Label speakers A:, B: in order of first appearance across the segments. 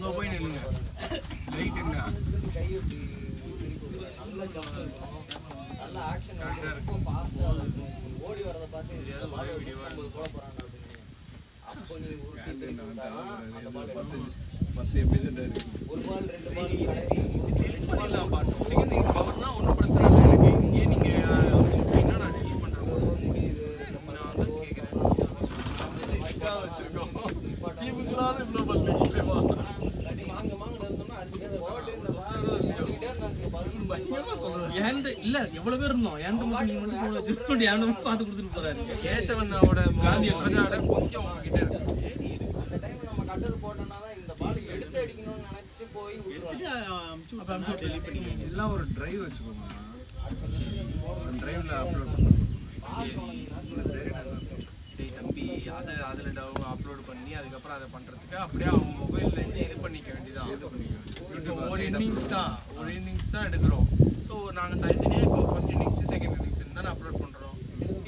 A: அங்க போய் நில்லுங்க. ரைட்டுங்க. நல்ல ஆக்ஷன் இருக்கும், ஃபாஸ்டா ஓடி வரத பார்த்து ஏதோ வீடியோ போட போறாங்க அப்படின்னு. அப்போ நீ உருட்டி திருப்பி விட்டானா அந்த பால் 10 எபிசோட் இருக்கு. ஒரு பால் 2 பால் டெலிட் பண்ணலாம் பாட்டோம். செகண்ட் நீங்க பவர்னா ஒண்ணும் பிரச்சனை இல்ல எனக்கு. ஏன் நீங்க என்ன நான் டெலிட் பண்றேன் முடியுது. நான் வந்து கேக்குறேன். மைக்கா வச்சிருக்கோம். டீமுக்குலாம் இவ்ளோ பால் நெக்ஸ்ட்லேவா. வாங்க வாங்க இருந்தோம்னா அடிச்சே ஓடி இந்த பால் ஓடிட்டே நாங்க பதில் பயமா சொல்றேன். ஏண்ட் இல்ல எவ்வளவு பேர் இருந்தோம். ஏண்ட் மட்டும் ஜஸ்ட் பண்ணி ஏண்ட் பார்த்து கொடுத்துட்டு போறாரு. கேசவனோட காந்தி பிரதாட கொஞ்சம் கிட்ட இருக்கு. அந்த டைம் நம்ம கட்டர் போட்டனால இந்த பால் எடுத்து அடிக்கணும்னு நினைச்சு போய் விட்டுறோம். அப்ப டெலிட் பண்ணிங்க. எல்லாம் ஒரு டிரைவ் வெச்சுக்கோங்க. அந்த டிரைவ்ல அப்லோட் பண்ணுங்க. சரி டேய் தம்பி அதுல அப்லோட் பண்ணி அதுக்கு அப்புறம் அதை பண்றதுக்கு அப்படியே அவங்க மொபைல்ல இருந்து இது பண்ணிக்க வேண்டியதான். இப்போ ஒரு இன்னிங்ஸ் தான் எடுக்கிறோம். ஸோ நாங்கள் தனித்தனியாக இப்போ ஃபர்ஸ்ட் இன்னிங்ஸ் செகண்ட் இன்னிங்ஸ் தான் அப்லோட் பண்ணுறோம்.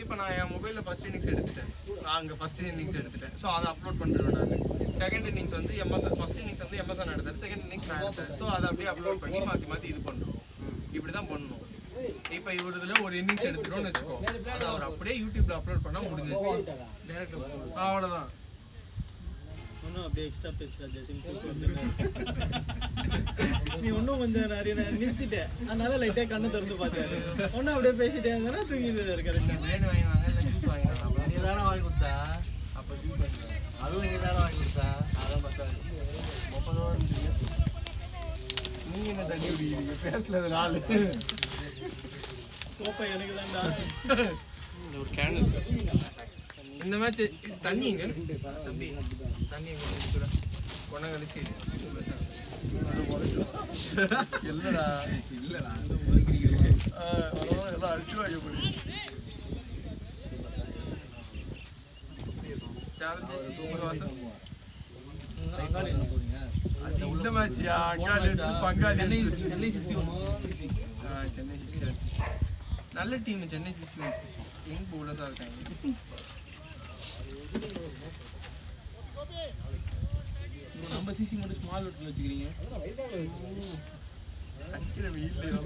A: இப்போ நான் என் மொபைலில் ஃபர்ஸ்ட் இன்னிங்ஸ் எடுத்துட்டேன். ஸோ அதை அப்லோட் பண்ணிடுவேன் நான். செகண்ட் இன்னிங்ஸ் வந்து எம்எஸ்என், ஃபர்ஸ்ட் இன்னிங்ஸ் வந்து எம்எஸ்என் எடுத்தாரு, செகண்ட் இன்னிங்ஸ் நான் எடுத்தேன். ஸோ அதை அப்படியே அப்லோட் பண்ணி மாற்றி இது பண்ணுறோம். இப்படி தான் பண்ணணும். இப்போ இவருதுல ஒரு இன்னிங்ஸ் எடுத்துட்டோம்னு வச்சுக்கோ, அதை அவர் அப்படியே யூடியூப்ல அப்லோட் பண்ணா முடிஞ்சிருச்சு. அவ்வளோதான்.
B: ஒன்னும் அப்படியே எக்ஸ்ட்ரா பேசுற நீ ஒன்னும் கொஞ்சம் நிறைய நிறுத்திட்டேன், அதனால லைட்டா கண்ணை திறந்து பார்த்தேன். ஒன்னும் அப்படியே பேசிட்டே இருந்தா தூங்கிட்டு கரெக்டா.
A: பிரியாணி வாங்கினாங்க, இல்லை ஜூஸ் வாங்கினாங்க. அப்போ நீ தானே வாங்கி கொடுத்தா, அப்போ ஜூஸ் வாங்கினாங்க. அதுவும் நீ தானே வாங்கி கொடுத்தா, அதான் பத்தாது. 30 ரூபா நீங்க என்ன தண்ணி குடிக்கிறீங்க? பேசல நாலு
B: கோப்பை எனக்கு தான்டா.
A: ஒரு கேன் இருக்கு. இந்த மேட்ச் தண்ணி எங்க தம்பி? தண்ணி எங்க இருக்குடா? கொண்டா கழிச்சு இல்லடா எல்லாம் அடிச்சு வாங்க போய் இந்த மேட்சியா? பங்காளி சென்னை 61 நல்ல டீம். சென்னை 61 எங்க போலதான் இருக்காங்க.
B: நம்ம சிசி மட்டும் ஸ்மால் ஹோட்டல் வச்சுக்கிறீங்க.
A: அடிக்கிற வெயில் ஏதோ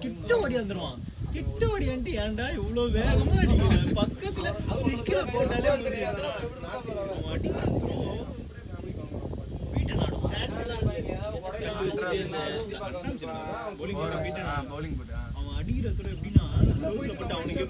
B: கிட்ட ஓடி வந்துருவான். கிட்ட ஓடி வந்துட்டு ஏன்டா இவ்வளவு வேகமா அடிக்கிற? பக்கத்துல கிட்ட போட்டாலே அவன் அடிக்கிறதுல எப்படின்னா அவனுக்கே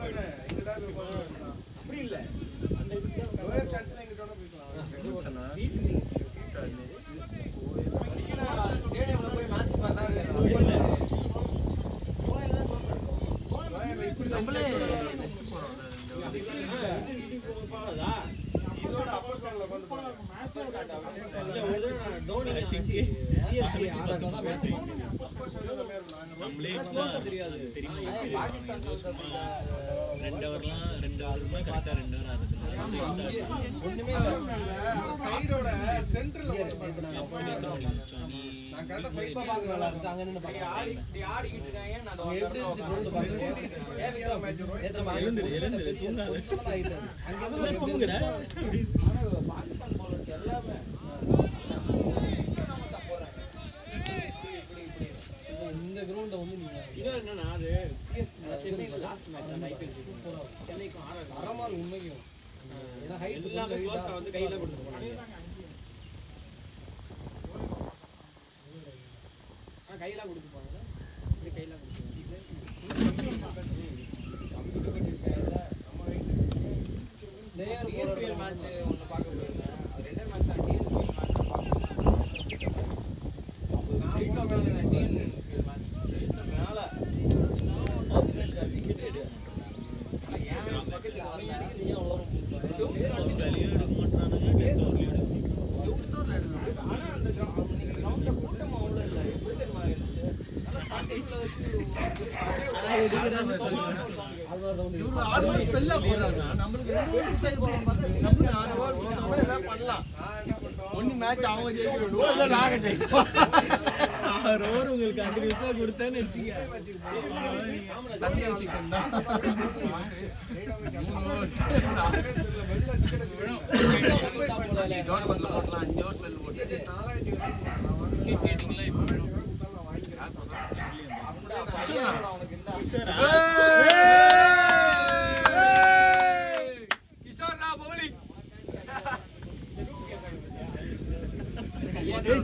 B: தோனி சிஎஸ்கே ஆறாதான் மேட்ச் நம்மளே தெரியாது தெரியுமா
A: பாகிஸ்தான்
B: 2 ஹவர்மா கரெக்டா 2 ஹவர் ஆகுது
A: ஒண்ணுமே சைடோட சென்டர்ல நான் கரெக்ட்டா சைட்ஸா பாக்க நல்லா இருந்துச்சு அங்க நின்னு பாக்க ஆடிக்கிட்டு இருக்காங்க நான் அந்த ஏன் விக்ரம் மேட்ச்
B: எழுந்து தூங்காத அங்க தூங்குற
A: பாகிஸ்தான் பவுலர்ஸ் எல்லாமே இந்த கிரவுண்ட வந்து நீங்க
B: இது என்னன்னா அது சிஎஸ்கே சென்னை லாஸ்ட் மேட்ச் அந்த ஐபிஎல் சீசன் சென்னைக்கு
A: அரமால் உண்மைக்கும் ஏன்னா ஹைட்
B: எல்லாமே க்ளோஸா வந்து கையில கொடுத்து போனாங்க கையில கொடுத்து போனாங்க இப்படி கையில கொடுத்து
A: நேர் போற மேட்ச் ஒன்னு பார்க்க போறேன் அது ரெண்டே மேட்ச் தான் டீம் மேட்ச் அப்போ நான் போன டீம் மேட்ச் மேல டிக்கெட் எடு ஆனா ஏன் பக்கத்துல வரல நீ அவ்வளவு ஆனா அந்த கிரவுண்ட்ல கூட்டம் அவ்வளவு இல்ல எப்படி தெரியுமா இருந்துச்சு நல்லா ஸ்டார்டிங்ல வச்சு ஒன்னு மேட்ச் அவங்க
B: உங்களுக்கு கண்டிப்பா கொடுத்தேன்னு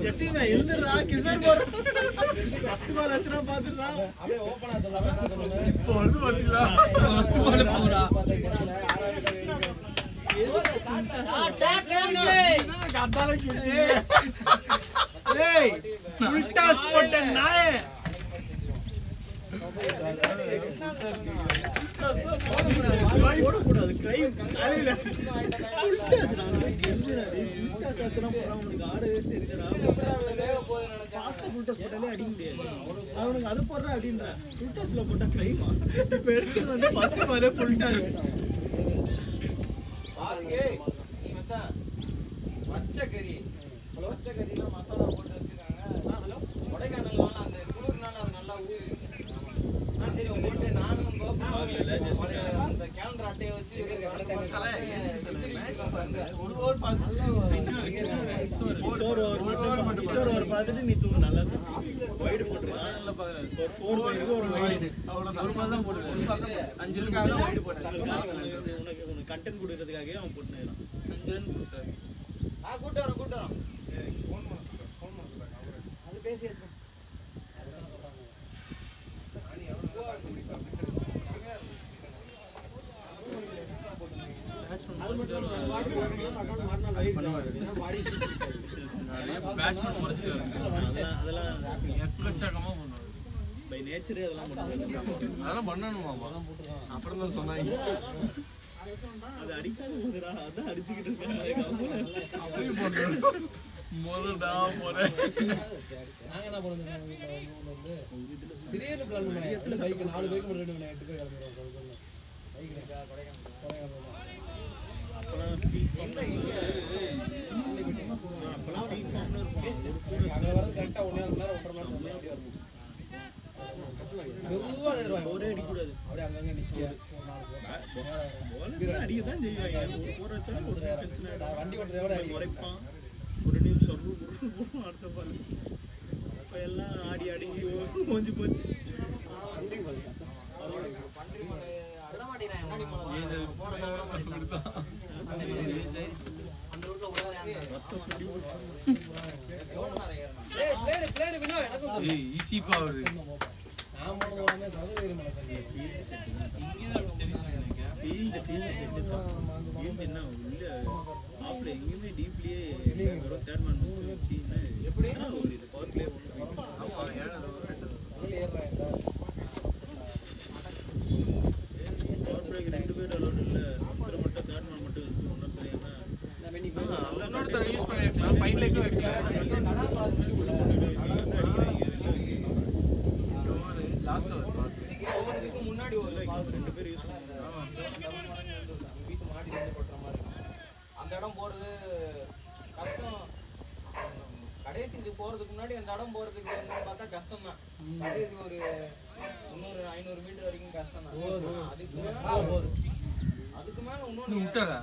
B: ஜெசிமா எழுந்துறா கிஷோர் போற ஃபர்ஸ்ட் பால் அச்சனா பாத்துறா
A: அப்படியே ஓபனா சொல்லாம என்ன சொல்லுங்க
B: இப்போ வந்து பாத்தீங்களா ஃபர்ஸ்ட் பால் போறா ஏய் உல்டா ஸ்பாட் நாயே போடக்கூடாது கிரைம் காலையில அவனுக்கு அது போடுற அப்படின்ற ஃபுல்டாஸ்ல போட்டா கிரைமா இப்ப எடுத்து வந்து 10 பாலே ஃபுல்டாஸ்
A: நீ மச்சான் பச்சைக்கறி பச்சைக்கறிலாம் மசாலா போட்டு வச்சிருக்காங்க ஹலோ கொடைக்கானல்ல அந்த குளிர்னால அது நல்லா ஊறி சரி போட்டு நானும் அந்த கேலண்டர் அட்டையை வச்சு ஒரு ஓவர்
B: கிஷோர் ஓவர் பார்த்துட்டு நீ தூங்க நல்லா வைடு போட்டுருக்கான் நல்லா பாக்குறாரு ஒரு 4 பைக்கு ஒரு வைடு அவ்வளவு ஒரு பால் தான் போடுவாரு 5 ரன்காக வைடு போட்டாரு உனக்கு கண்டென்ட் கொடுக்கிறதுக்காகவே அவன் போட்டுறான் 5 ரன் கொடுத்தாரு
A: கூட்டு வரோம் அது பேசியாச்சு
B: பை நேச்சரே அதெல்லாம்
C: பண்ணணுமா அப்புறம் தான் சொன்னாங்க
B: அது அடிக்காத போதுடா அதான் அடிச்சுக்கிட்டு இருக்காங்க
C: அப்படியே போட்டு மொரடா மொர
A: நாங்க என்ன பண்ணுறோம் வீட்டில் வந்து திடீர்னு பிளான் பண்ணேன் எத்தனை பைக் 4 பைக் மட்டும் 2 8 பேர் கிளம்பிடுவோம் சொன்னேன் பைக் இருக்கா கொடைக்கானல் அங்கே வர கரெக்டாக 1 மணி நேரம் 1.5 மணி நேரம் மெதுவாக ஏறுவாங்க
B: ஒரே அடிக்கூடாது
A: அப்படியே அங்கங்கே நிற்க
B: அடிக்கதான் செய்வாங்க
A: வண்டி ஓட்டுறத
B: உரைப்பான் ஒரு நிமிஷம் அடுத்த பால் அப்ப எல்லாம் ஆடி ஆடி மூஞ்சி போச்சு எங்கேயுமே டீப்லயே தேர்ட் மேன் எப்படி ஒரு இது பவர் பிளே ரெண்டு பேர் அலோட் இல்ல ஒருத்தர் மட்டும் தேர்ட் மேன் மட்டும் இருக்கு இன்னொருத்தர் என்ன
C: இன்னொருத்தர் யூஸ் பண்ணிருக்கலாம் 5 லைக் வைக்கலாம்
A: கடைசி இது போறதுக்கு முன்னாடி அந்த இடம் போறதுக்கு என்னன்னு பார்த்தா கஷ்டம் தான். கடைசி ஒரு 300-500 மீட்டர் வரைக்கும் கஷ்டம் தான். அதுக்கு மேல இன்னொன்னு விட்டாரா?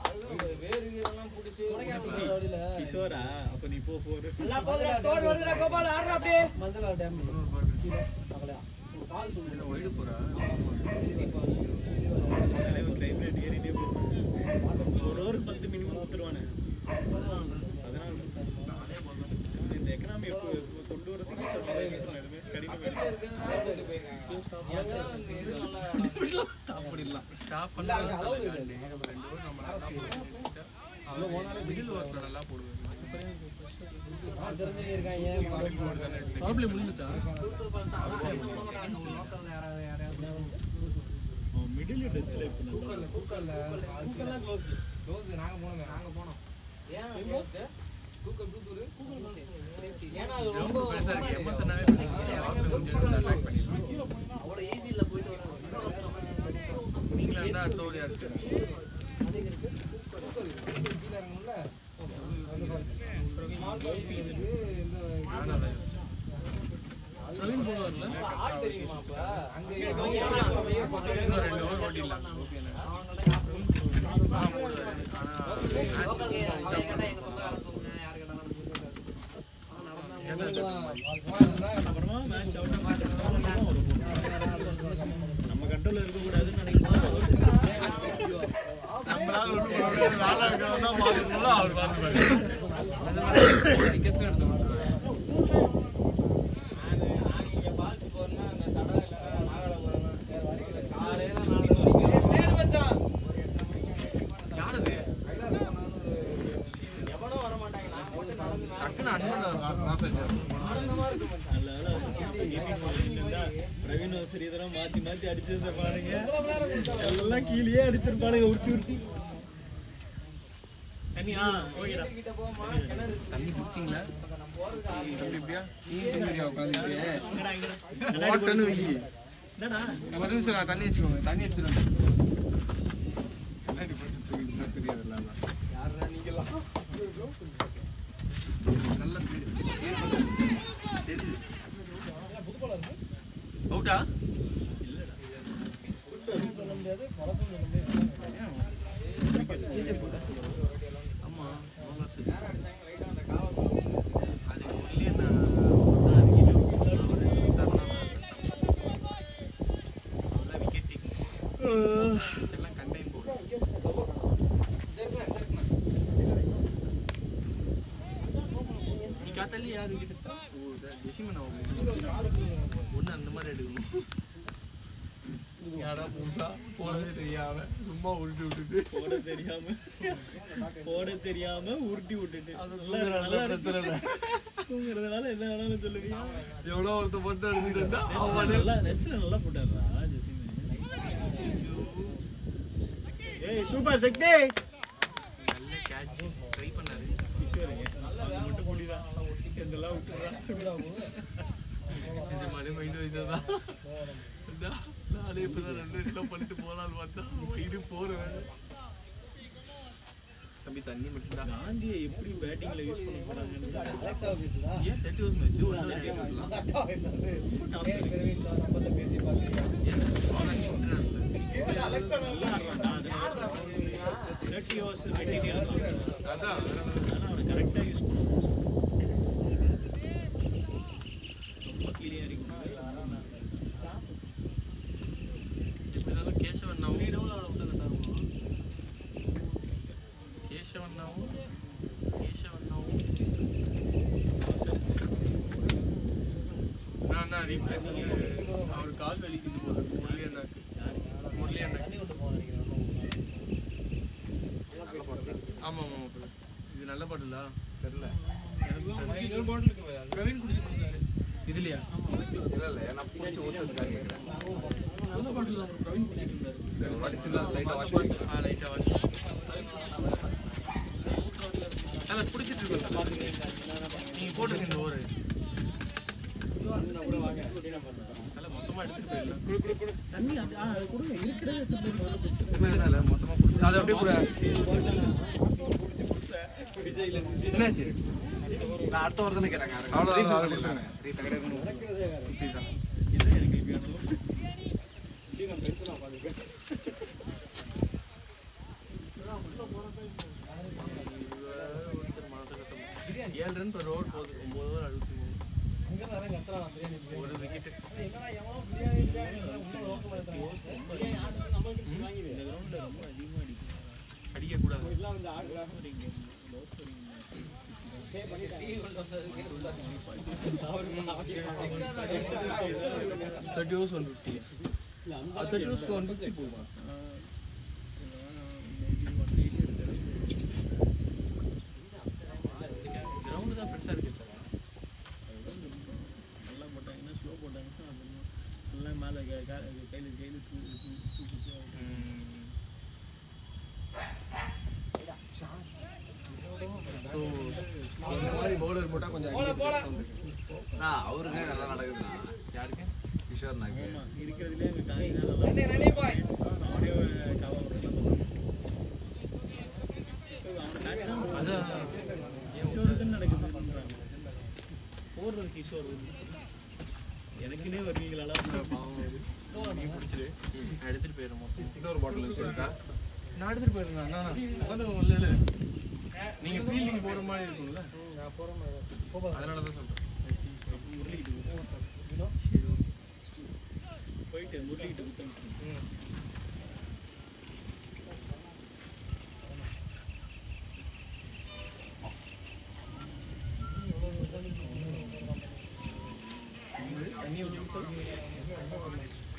A: அதுதான் வேறு வீரெல்லாம் பிடிச்சி
B: கிஷோரா அப்ப நீ போ போற
C: பால் சொல்லுங்க ஒயிடு போறா
B: கிளைமேட் ஏறிட்டே போகும். ஒரு 10 மினிமம் ஊத்துருவானே. அதனால இந்த எக்கனாமி கொண்டு வரதுக்கு
C: ஸ்டாப் பண்ணிடலாம். ஸ்டாப் பண்ணலாம் மிடில் ஓவர்ஸ்ல நல்லா போடுவேன். முடிஞ்சுச்சா
B: மிடில் டெத்ல
A: நாங்க போனோம். ஏன் ஏன்னா அது ரொம்ப
C: பெருசா இருக்கு. எமோஷனாவே
A: அவ்வளவு ஈஸி இல்ல போயிட்டு வராங்க.
C: இங்கிலாந்து தோலியா இருக்கு. சலீம் போவார்ல
A: ஆட் தெரியுமா? அப்ப அங்க
C: 2 ஓவர் ஓடிடலாம்.
B: அப்புறமா மேட்ச் அவுட் நம்ம கண்ட்ரோல்ல இருக்க கூடாதுன்னு நினைக்கிறோம்.
C: நம்மளால நல்லா இருக்கறதா பாத்துறோம். அவர் பாத்துறாரு. டிக்கெட்ஸ் எடுத்து விட்டுறாரு.
A: இங்க பால்ஸ் போறனா அந்த தடை இல்ல நாகல போறனா காலையில 4 மணிக்கு நேடு மச்சான்.
C: யாரது?
A: எவனோ வர மாட்டாங்க. நான் மட்டும் நடந்து
C: டக்குன்னு அண்ணன்
A: ஆனந்தமா இருக்கு மச்சான்.
B: பிரவீன் ஸ்ரீதரம் மாத்தி மாத்தி அடிச்சிருந்த பாருங்க. எல்லாம் கீழே அடிச்சிருப்பானுங்க உருட்டி. தண்ணியா ஓகேடா.
A: கிட்ட போமா கிணறு
C: தண்ணி குடிச்சிங்களா?
A: நான் போறதுக்கு
C: தம்பி இப்படியா? நீங்க உட்கார்ந்துட்டு
B: என்னடா
C: வாட்டர்னு வை.
B: என்னடா
C: ஒரு நிமிஷம் நான் தண்ணி வச்சுக்கோங்க. தண்ணி எடுத்துட்டு கண்ணாடி போட்டு தெரியாதுல்ல.
A: யாரா நீங்களா?
C: நல்ல ஸ்பீடு. தெரியுது. அவுட்டா?
B: இல்லடா.
A: சொல்ல முடியாது, பழசம் சொல்ல முடியாது.
C: ஆமா.
A: யார் அடிச்சாங்க ரைட்டா அந்த காவல்
C: அது உள்ளே நான் தான் விக்கெட் எல்லாம் கண்டெயின் போடு. நீ காத்தாலே யார் விக்கெட் எடுத்தா? ஓ ஜெசிமன் ஒன்று அந்த மாதிரி எடுக்கணும். யாரா புதுசா போடவே தெரியாம சும்மா உருட்டி விட்டுட்டு
B: போட தெரியாம உருட்டி விட்டுட்டு தூங்குறதுனால என்ன வேணாலும் சொல்லுவீங்க.
C: எவ்வளோ ஒருத்த மட்டும் எடுத்துட்டு
B: நல்லா நெச்சில நல்லா போட்டாருடா ஜெசிமன். ஏய் சூப்பர் சக்தி
C: நல்ல கேட்ச் ட்ரை பண்ணாரு.
B: கிஷோருங்க அது மட்டும் புடிடா இதெல்லாம் விட்டுறா.
C: இந்த மாதிரி மைண்ட் வைஸதான் நானே இப்பதான் 2 நிமிஷம் பண்ணிட்டு போலான்னு பார்த்தா இது போறேன். தம்பி தண்ணி மட்டும்தான்.
B: காந்தியை எப்படி பேட்டிங்ல யூஸ் பண்ண போறாங்கன்னு
A: அலெக்சா ஆபீஸ்ல
C: ஏன் 30 ஓவர் மேட்ச் ஒன்னு கேட்கலாம்.
A: பிரவீன் சார் நம்ம பேசி பாத்தீங்க.
C: ஏன் ஆல்ரெடி சொல்றேன்.
A: அலெக்சா
B: நல்லா ஆடுறான்டா. 30 ஓவர்ஸ் 20 இயர்ஸ்
C: அதான்
B: ஆனா அவனை கரெக்டா யூஸ் பண்ணணும். ரொம்ப கிளியரா இருக்கு.
C: எப்படினாலும் கேசவண்ணாவும் நான் ரீப்ளேஸ் அவர் கால் வலிக்குது போல முரளி அண்ணாக்கு. முரளி அண்ணாக்கு
A: தண்ணி விட்டு போக நினைக்கிறேன்.
C: ஆமா ஆமா bro. இது நல்ல பாட்டுல தெரியல.
A: இன்னொரு பாட்டில் இருக்கு.
C: பிரவீன் குடிச்சு கொடுத்தாரு இதுலயா?
A: இல்ல இல்ல நான் பூச்சி ஊத்துறதுக்காக கேக்குறேன்.
C: நல்ல பாட்டுல பிரவீன் குடிச்சிட்டு இருந்தாரு.
A: வடிச்சுலாம் லைட்டா வாஷ் பண்ணிக்கலாம்.
C: லைட்டா வாஷ் நல்லா பிடிச்சிட்டு இருக்கு. நீங்க போட்டுருங்க இந்த ஓவர் நல்லா மொத்தமா எடுத்துட்டு போயிடலாம்.
B: தண்ணி அது கொடுங்க இருக்கிறது
C: மொத்தமா கொடுத்து அது அப்படியே கூட என்னாச்சு
A: நான் அடுத்த வாரம் தானே கேட்டாங்க
C: ஏழு ரன் per over போகுது 9 over 63 ஒரு விக்கெட் அடிக்க கூடாது 30 overs 150 30 overs 150 போகுமா கிரவுண்ட் தான் பெருசா இருக்கு
B: நல்லா போட்டாங்கன்னா ஸ்லோ போட்டாங்கன்னா எல்லாம் மேலே கையில்
C: ஸோ இந்த மாதிரி பவுலர் போட்டால் கொஞ்சம்
A: அவருக்கே நல்லா நடக்குதுண்ணா.
C: யாருக்கு
A: கிஷோர் நாக்கு
B: இருக்கிறதுலே
C: அதான்
B: கிஷோருக்குன்னு நடக்குது போடுறது கிஷோர் எனக்குன்னே வருவீங்களா
C: நீ பிடிச்சிரு எடுத்துட்டு போயிடுறோம்
A: இன்னொரு பாட்டில் வச்சுருக்கா
C: நான் எடுத்துட்டு போயிருந்தேன் உட்காந்து இல்லை நீங்க ஃபீல்டிங் போற மாதிரி இருக்கும்ல அதனால தான் சொல்றேன்
B: போயிட்டு முரளிக்கிட்ட குத்தம்
C: தண்ணி விட்டு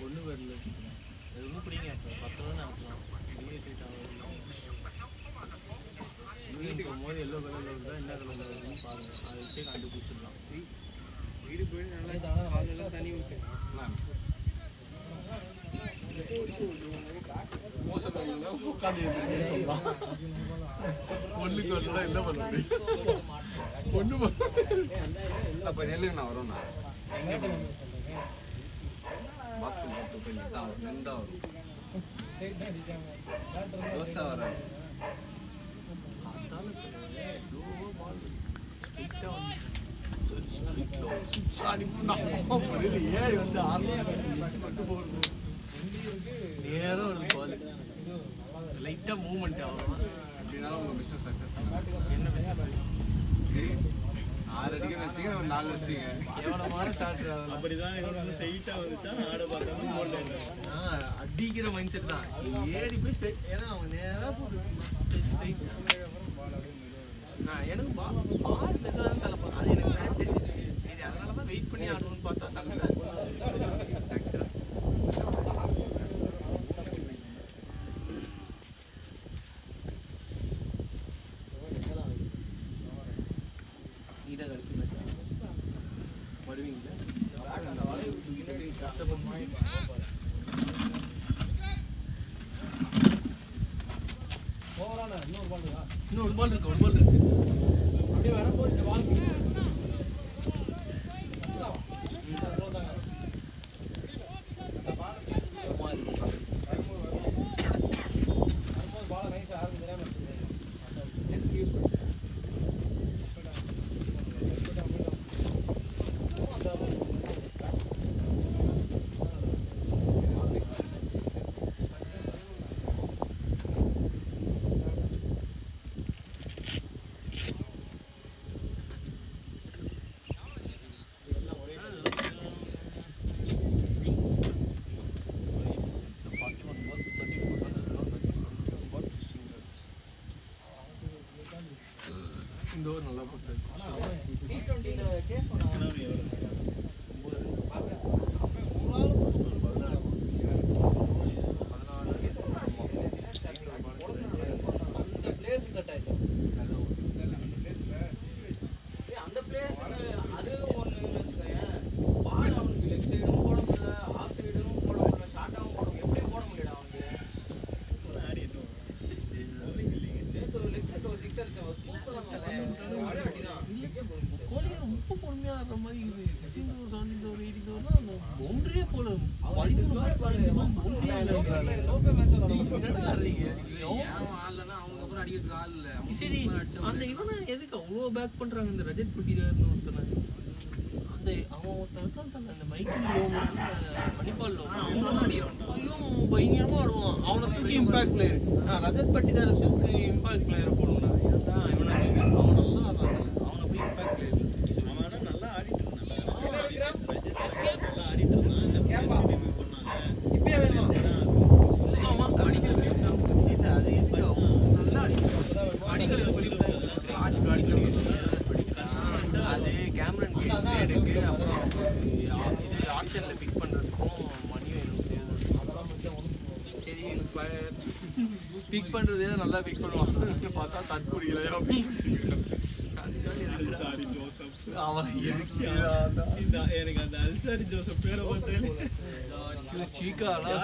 C: ஒண்ணு வரல அது ஒன்றும் பிடிங்க அப்புறம் 10 ரன் ஆகலாம் டீஹைட்ரேட் ஆகும் ஈவினிங் போகும்போது எல்லோ கலரில் இருந்தால் என்ன கலரில் வருதுன்னு பாருங்கள் அதை வச்சே கண்டுபிடிச்சிடலாம்
B: வீடு போயிட்டு நல்லா தண்ணி ஊற்று
C: மோசம் உட்காந்து சொல்லலாம் ஒன்றுக்கு வரலாம் என்ன பண்ண முடியும் ஒன்று
A: அப்போ நெல்லுங்கண்ணா வரும்ண்ணா பாத்ரூம் போய் நின்றா வரும் தோசை வராது
C: ஏழு வந்து 6 மட்டும் போடணும் நேரம் ஒரு பால் லைட்டாக மூவ்மெண்ட் ஆகும்
A: அப்படின்னாலும் உங்கள் பிஸ்னஸ் சக்ஸஸ்
C: என்ன பிஸ்னஸ்
A: 6 அடிக்க வச்சுங்க ஒரு 4 வச்சுங்க
C: எவ்வளோமான ஷார்ட்
B: அப்படிதான் ஸ்ட்ரைட்டாக வந்துச்சா ஆட பார்த்தா போல்ல
C: அடிக்கிற மைண்ட் செட் தான் ஏறி போய் ஸ்ட்ரைட் ஏன்னா அவங்க நேராக போட்டு எனக்கு பால் மெதுவாக தான் தலைப்பாங்க அது எனக்கு வேற தெரிஞ்சிச்சு சரி அதனால தான் வெயிட் பண்ணி ஆடணும்னு பார்த்தா தலை நீட்டாக கழிச்சு வருவீங்களா அந்த வாழையை தூக்கிட்டு போய் கஷ்டப்படமா இன்னும் ஒரு பால் இருக்கு அப்படியே வரும்போது இந்த பால் இந்த ஓவர் நல்லா போட்டு பிளேஸ் செட் ஆயிடுச்சு அந்த பிளேஸ் அது ஒன்று வச்சுக்கோங்க பால் அவனுக்கு லெக் சைடும் போட முடியல ஆஃப் சைடும் போட முடியல ஷார்ட்டாகவும் போட எப்படி போட முடியல அவனுக்கு லெக் சைட் ஒரு 6 அடிச்சான் கோலியை ரொம்ப பொறுமையாக ஆடுற மாதிரி இருக்குது 16 ஓவர் 17 ஓவர் 18 ஓவர்லாம் அந்த பவுண்டரியே போல 13 பவுண்டரியா இல்லைன்றாங்க லோக்கல் மேட்ச் ஆடுறீங்க ஆடலன்னா அவங்க
B: சரி அந்த இவனை எதுக்கு அவ்வளோ பேக் பண்றாங்க இந்த ரஜத் பட்டிதார்னு ஒருத்தனை அந்த அவன் ஒருத்தன் இருக்கான் அந்த மைக்கேல் மணிபால் ஐயோ அவன் பயங்கரமா ஆடுவான் அவனை தூக்கி இம்பாக்ட் பிளேயர் ரஜத் பட்டிதார் தூக்கி இம்பாக்ட் பிளேயரை போடுவான் இவனை அவன் நல்லா ஆடுறான் அவனை போய் இம்பாக்ட் பிளேயர்
C: அவன் நல்லா ஆடிட்டு நல்லா ஆடிட்டு இருந்தான் இந்த கேம் பண்ணாங்க
B: இப்பயே வேணுமா ஆமா அடிக்கல இல்ல அது எதுக்கு நல்லா அடிக்கல அது கேமரன் எடுக்கு அப்புறம் இது ஆப்ஷன்ல பிக் பண்றதுக்கும் மணி வேணும் சரி பிக் பண்றதே நல்லா பிக் பண்ணுவாங்க பார்த்தா தற்கொலையில
C: அல்சாரி ஜோசப்
B: அவன் எதுக்கு
C: எனக்கு அந்த அல்சாரி ஜோசப் பேரை பார்த்தாலே
B: சீக்காலாம்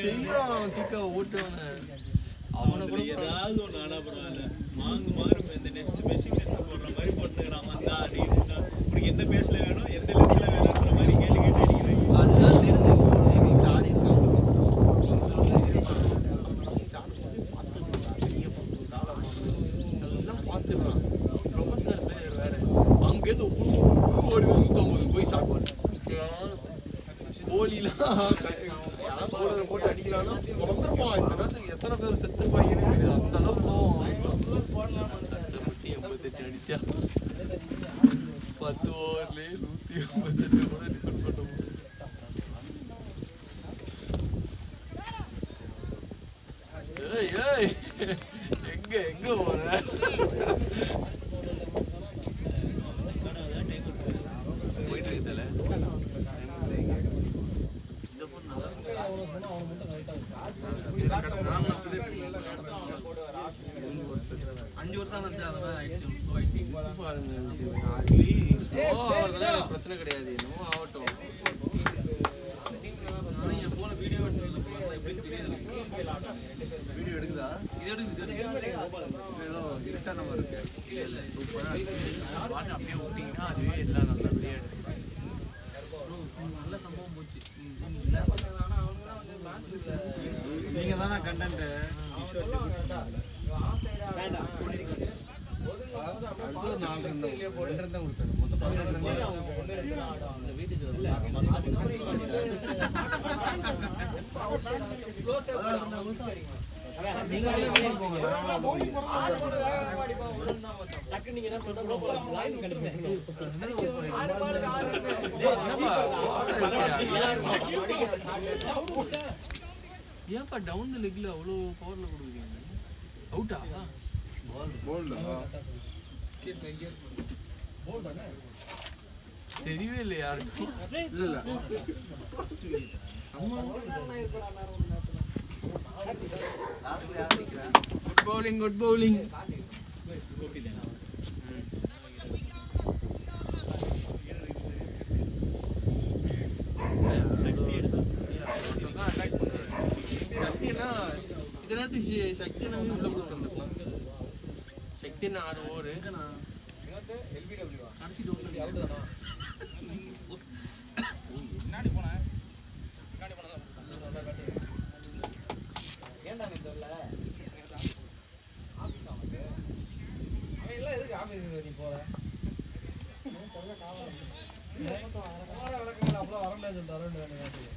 B: செய்யறான் சீக்கா ஓட்டுவாங்க அவனை கூட
C: ஏதாவது ஒன்று ஆனா பரவாயில்ல மாங்கு மாதிரி இந்த நெட்ஸ் மெஷின் நெட்ஸ் போடுற மாதிரி போட்டுக்கிறான் வந்தா அப்படின்னு உனக்கு எந்த பேஸ்ல வேணும் எந்த லென்ஸ்ல வேணும்ன்ற மாதிரி கேட்டு கேட்டு அடிக்கிறாங்க
B: அதுதான் தெரிஞ்சு சாரி பார்த்துடுறான் ப்ரொஃபஷனல் பிளேயர் வேற அங்கேருந்து ஓடி 150 போய் சாப்பாடு கோலிலாம் போட்டு அடிக்கிறான்னா பிறந்திருப்பான் இந்த நேரத்துக்கு எத்தனை பேர் செத்துருப்பாங்கன்னு தெரியாது அந்த அளவுக்கு கஷ்டப்பட்டு 88 அடிச்சா 10 ஓவர்லேயே 188 கூட டிஃபெண்ட் பண்ண முடியும் ஏய் ஏய் எங்க போற போயிட்டு இருக்குதுல அஞ்சு வருஷம் வந்து அதெல்லாம் பிரச்சனை கிடையாது என்னமோ ஆகட்டும் போன வீடியோ வீடியோ எடுக்குதா இது ஏதோ இருட்டா நம்ம இருக்கு இல்லை சூப்பராக பாட்டு அப்படியே விட்டீங்கன்னா அதுவே எல்லாம் நல்லபடியாக எடுக்கும் நல்ல சம்பவம் போச்சு
C: நீங்க தானே கண்டென்ட்
B: ஏன்ப்பா டவுன் லெக்ல அவ்வளோ பவர்ல கொடுக்குறீங்க அவுட்டா தெரியவே இல்லை யாருக்கும் குட் பவுலிங் சக்தினா இதனால சக்தினா உள்ள போட்டு வந்துடலாம் சக்தினா 6 ஓவர் முன்னாடி போனேன் ஏன்டா நீ தெரியல ஆபீஸ் அவனுக்கு அவன் எல்லாம் எதுக்கு ஆபீஸ் நீ போற விளக்கங்கள் அவ்வளோ வரல சொல்லிட்டு வர வேண்டிய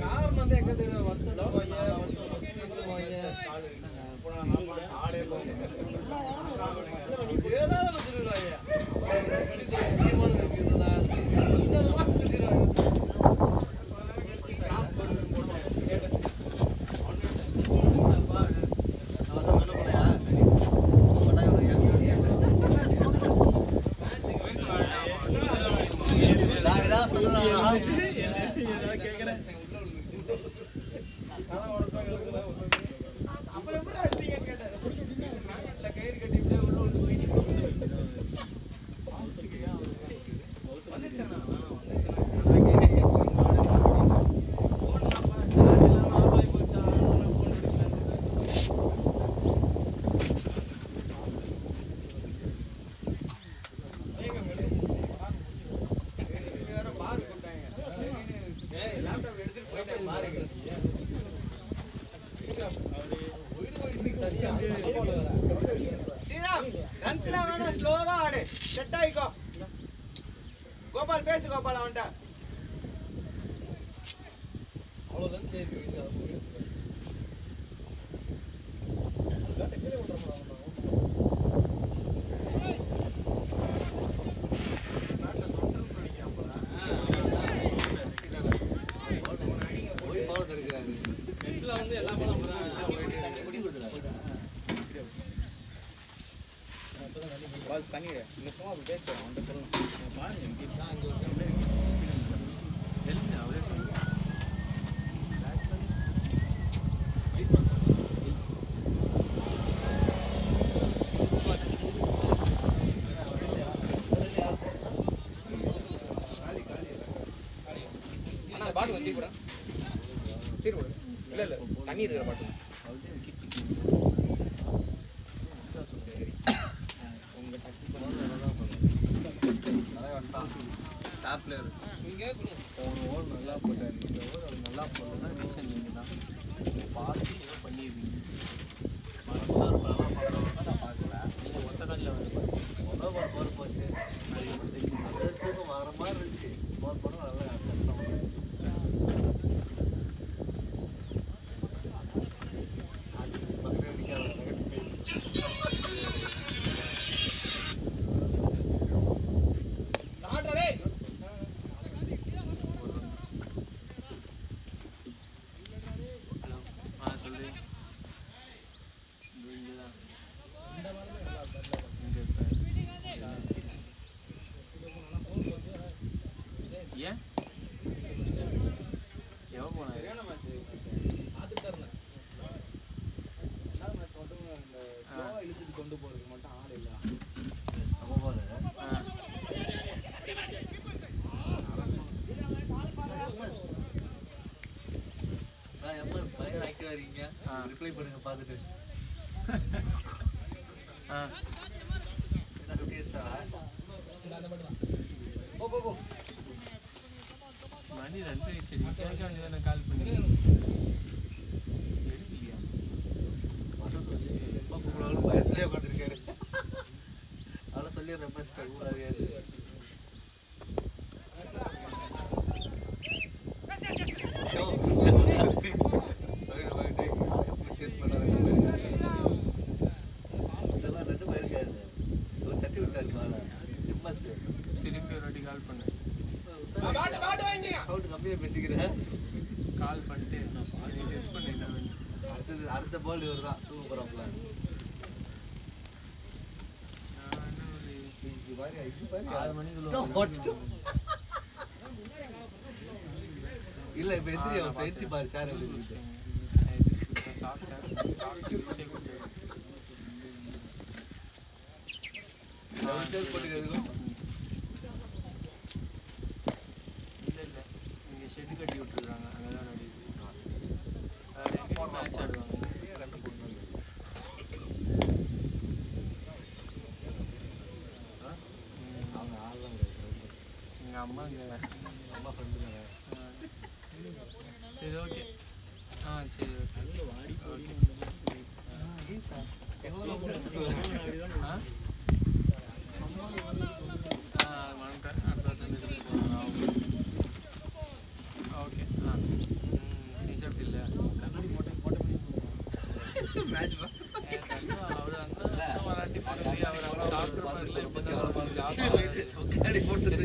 B: காரணம் வந்து எங்க தெரியும் வந்து ஏதாவது சொல்லிடுவாங்க
C: கோபால் பேசு கோபால் அவன்கிட்ட.
A: அவ்வளவுதான் தெரியுது. வந்து எல்லா படம் தண்ணி குடி கொடுத்துறாரு. தண்ணி சும்மா பேசுறேன் அவன்கிட்ட சொல்லணும். அவரே சொல்லுங்க. அண்ணா பாட்டு வந்து கூட சரி கூட இல்ல இல்ல தண்ணி இருக்கிற பாட்டு உங்க சக்தி டாப் பிளேயர் நீங்க போன ஓவர் நல்லா போட்டாரு. இந்த ஓவர் அவர் நல்லா போடணும்னா ரீசன் நீங்க தான் பார்த்து ஏதோ பண்ணிடுவீங்க. நான் பார்க்கல நீங்கள் ஒத்த காலில் வந்து போர் போச்சு தூக்கம் வர மாதிரி இருந்துச்சு. போர் படம் நல்லா கஷ்டம். ஏன் எவ்வளோ போனா இழுத்துட்டு கொண்டு போறதுக்கு மட்டும் ஆள் இல்லை. பயங்கர ஆக்டிவா இருக்கீங்க. ரிப்ளை பண்ணுங்க பார்த்துட்டு. மணி 2 ஆயிடுச்சு. கேட்க வேண்டியதானே கால் பண்ணி எடுக்கலையா? பயத்திலே உட்காந்துருக்காரு. அவ்வளோ சொல்லி ரெப்பஸ்ட் தட்டி விட்டாரு திரும்பி ஒரு வாட்டி கால் பண்ணேன். சவுண்ட் கம்மியாக பேசிக்கிறேன். கால் பண்ணிட்டு டெஸ்ட் பண்ணேன். அடுத்த பால் இவர் தான் தூங்க போகிறாப்புல. இல்ல இப்ப எதிரி அவன் சைச்சு பாரு சார் இல்ல இல்ல இங்க ஷெட் கட்டி விட்டுருக்காங்க. அங்கதான் மேட்ச் ஆடுவாங்க. எங்கள் அம்மா அம்மா ஃப்ரெண்டு தானே. சரி ஓகே. சரி ஓகே. வாடி ஓகே. ஓகே. ரிசல்ட் இல்லை கண்ணாடி போட்டு மேட்ச்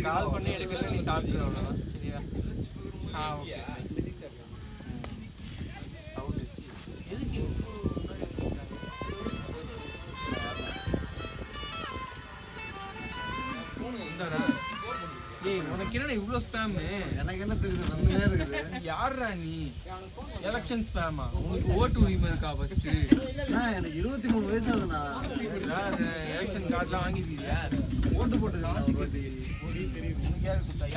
A: கால் பண்ணி எடுக்கிறது நீ சாப்பிட்டு அவ்வளோதான் சரியா? ஓகே. எதுக்கு இந்தாடா ஏய் உனக்கு என்னடா இவ்வளோ ஸ்பேமு? எனக்கு என்ன தெரியுது? யாருடா நீ? எலெக்ஷன் ஸ்பேமா? உங்களுக்கு ஓட்டு உரிமை இருக்கா? ஃபர்ஸ்ட் எனக்கு 23 வயசு ஆகுதுண்ணா. எலெக்ஷன் கார்டெலாம் வாங்கிருக்கீங்களா? ஓட்டு போட்டு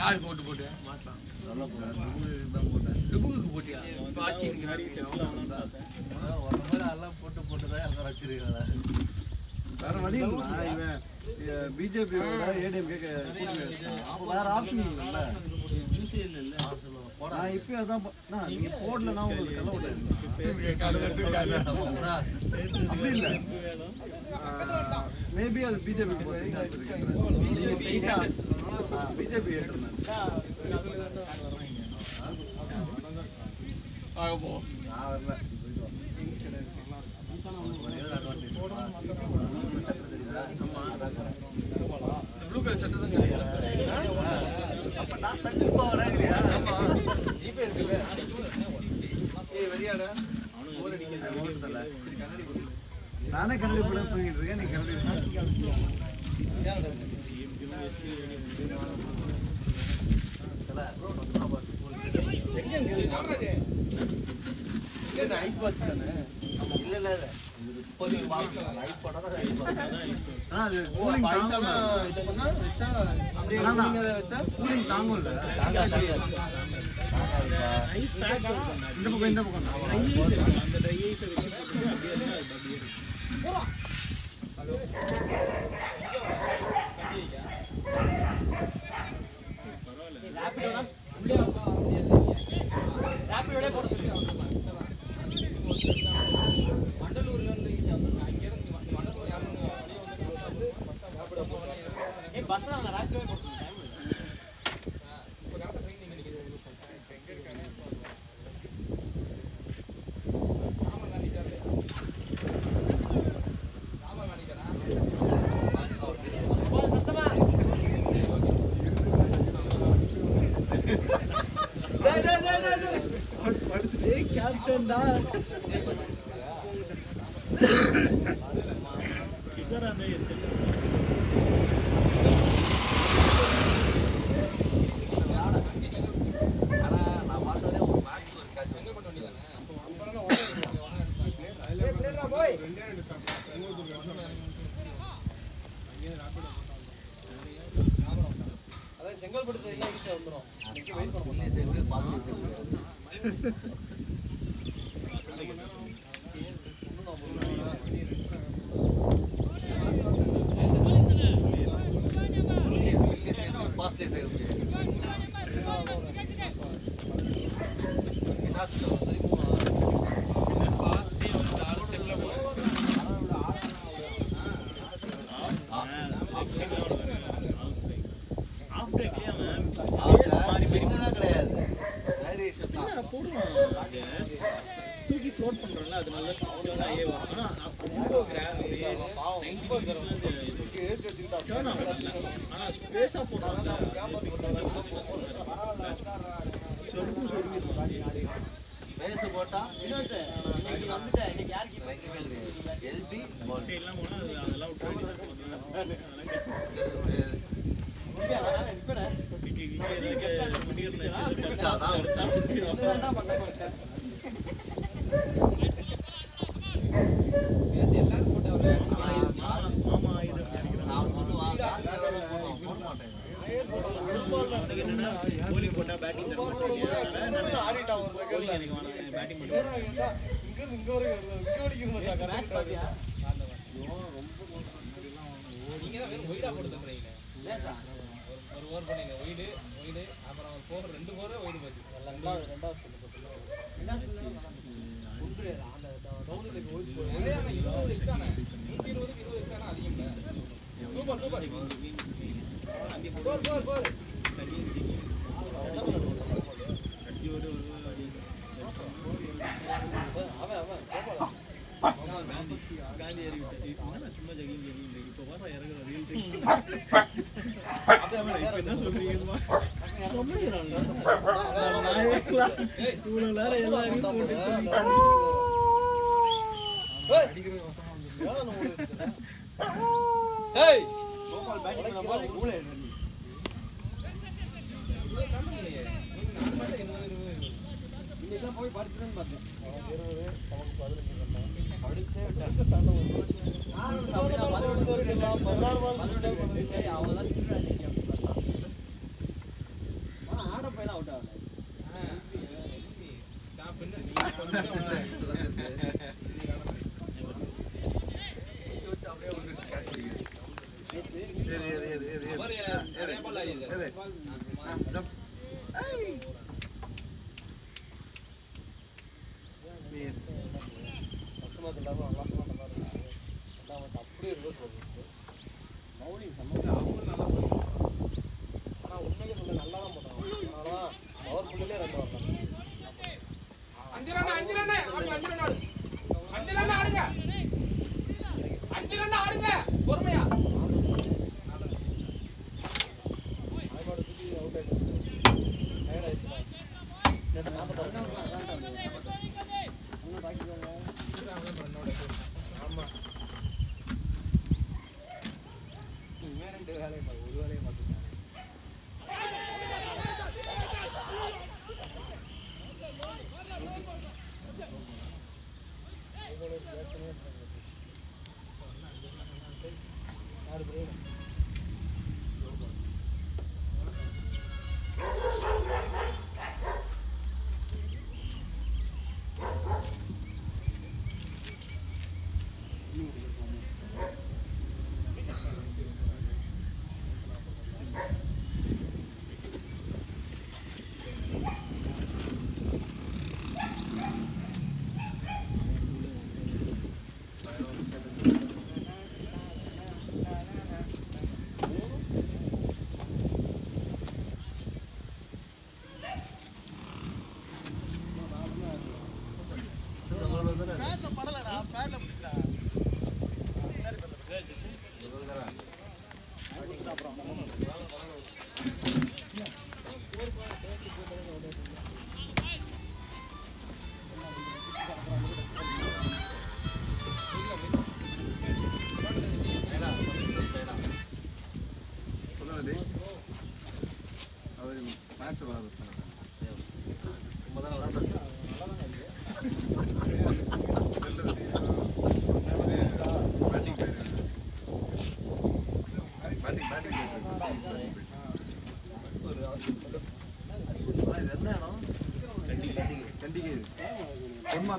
A: யாருக்கு ஓட்டு போட்டு மாட்டலாம்? டுபுக்கு போட்டியா? இப்போ ஆட்சி எல்லாம் போட்டு போட்டு தான் வச்சிருக்காங்க. வேற வழி இல்ல இவன் பிஜேபியோட ஏடிஎம்கே கூட்டணி வச்சிட்டான். அப்போ வேற ஆப்ஷன் இல்லைல்ல. நான் இப்பயும் அதான் நீங்க போடலன்னா உங்களுக்கு கல்ல விட்டேன் அப்படி இல்லை. மேபி அது பிஜேபி நீங்க ஸ்ட்ரெயிட்டா பிஜேபி ஏற்றுனேன். நான் வரல. ப்ளூ கலர் சட்டை தான் அப்ப நான் சல்லிப்பா வராங்கறியா ஜிபே இருக்குல்ல ஏய் வெறியாடா போர் அடிக்குது ஓட்டல கண்ணாடி போடு நானே கண்ணாடி போட சொல்லிட்டு இருக்கேன் நீ கண்ணாடி சேனல் எங்க ஐஸ் பாக்ஸ் தானே இல்ல இல்ல இப்போதைக்கு பாக்ஸ் ஐஸ் போட்டா ஐஸ் பாக்ஸ் அது கூலிங் தாங்கும்ல. இது பண்ணா வெச்சா அப்படியே கூலிங் வெச்சா கூலிங் தாங்கும்ல.
C: ஐஸ் பேக்
A: இந்த பக்கம்
C: ட்ரை ஐஸ் அந்த ட்ரை ஐஸ் வெச்சு போட்டு அப்படியே அது அப்படியே போடா ஹலோ கட்டியா பரவாயில்லை ராபிடோனா ராபிடோட போட சொல்லு மண்டலூர்ல இருந்து ஈஸியா வந்து அங்க இருந்து மண்டலூர் யாரும் வந்து ராபிடோ போறேன் ஏய் பஸ்ல நான் ராபிடோ போட சொல்லு டைம் இல்ல இப்போ கரெக்ட்டா ட்ரெயின் நீங்க நிக்குது எங்க இருக்கானே ஆமா காந்தி சார் ஆமா காந்தி சார் சத்தமா டேய் கேப்டன் டா கிஷோர் அண்ணே
A: ஆனா நான் பார்த்ததே ஒரு மேட்ச் ஒரு கேட்ச் வந்து பண்ண வேண்டியதானே அப்புறம் ஓடுறா பிளேடா பாய் ரெண்டே ரெண்டு ஸ்டாப் அதான் செங்கல்பட்டு எல்லாம் ஈஸியா வந்துரும் அதுக்கு வெயிட் பண்ண முடியல பாஸ்
C: தூக்கி ஃப்ளோட் பண்றோம்ல அது நல்ல ஸ்மூத்தா ஏ வரும் ஆனா ரொம்ப கிராவிட்டி 90% இதுக்கு ஏத்து வச்சிட்டா டர்ன் ஆகுது ஆனா ஸ்பேஸா போடுறாங்க கேம்பஸ் போட்டாங்க சொருப்பு பேஸ் போட்டா இன்னொரு இன்னைக்கு வந்துட்ட இன்னைக்கு யாருக்கு எல்பி பால் எல்லாம் போனா அதெல்லாம் விட்டுறீங்க அதெல்லாம் இப்படா இன்னைக்கு முடியறனே அதான் என்ன பண்ண போறேன் அது எல்லாரும் போட்டவரே மாமா இது நான் சொல்லுவா போட மாட்டேன் என்னன்னா bowling போட்டா batting தர மாட்டேன் ஆடிட்டா ஒரு செகண்ட்ல எனக்கு batting பண்ணுவேன் இங்க வரைக்கும் மச்சான் மேட்ச் பாத்தியா ரொம்ப முன்னாடி எல்லாம் நீங்க தான் வெறும் வைடா போட்டு தரீங்க லேசா ஒரு ஓவர் பண்ணீங்க வைடு அப்புறம் ஒரு போர் ரெண்டு போர் வைடு பாத்தி ரெண்டாவது ஸ்பெல் போட்டுங்க என்ன சொல்லுங்க அந்த டவுன்ல ஓல்ஸ் போய் ஒரே அந்த 20 எக்ஸ்ட்ரானே 120 க்கு 20 எக்ஸ்ட்ரானா அதிகம் இல்ல சூப்பர் போர் சரி கட்சி ஒரு அவன் காந்தி ஏறி விட்டு சும்மா ஜகிங் இப்போ வர இறங்குற ரீல் என்ன சொல்றீங்கம்மா இவ்வளவு நேரம் எல்லாரையும் போட்டு அடிக்கிறது வசமா ஏய் கோபால் பேட்டிங் பண்ண பால் மூளை இன்னைக்கு போய் படுத்துறேன்னு பார்த்தேன் 20 15 அடுத்து தாண்ட அவதான் ஆட போயெல்லாம் அவுட் ஆகல அப்படியே
A: ரெண்டு வேலையை ஒரு வேலையை பார்த்துட்டாங்க.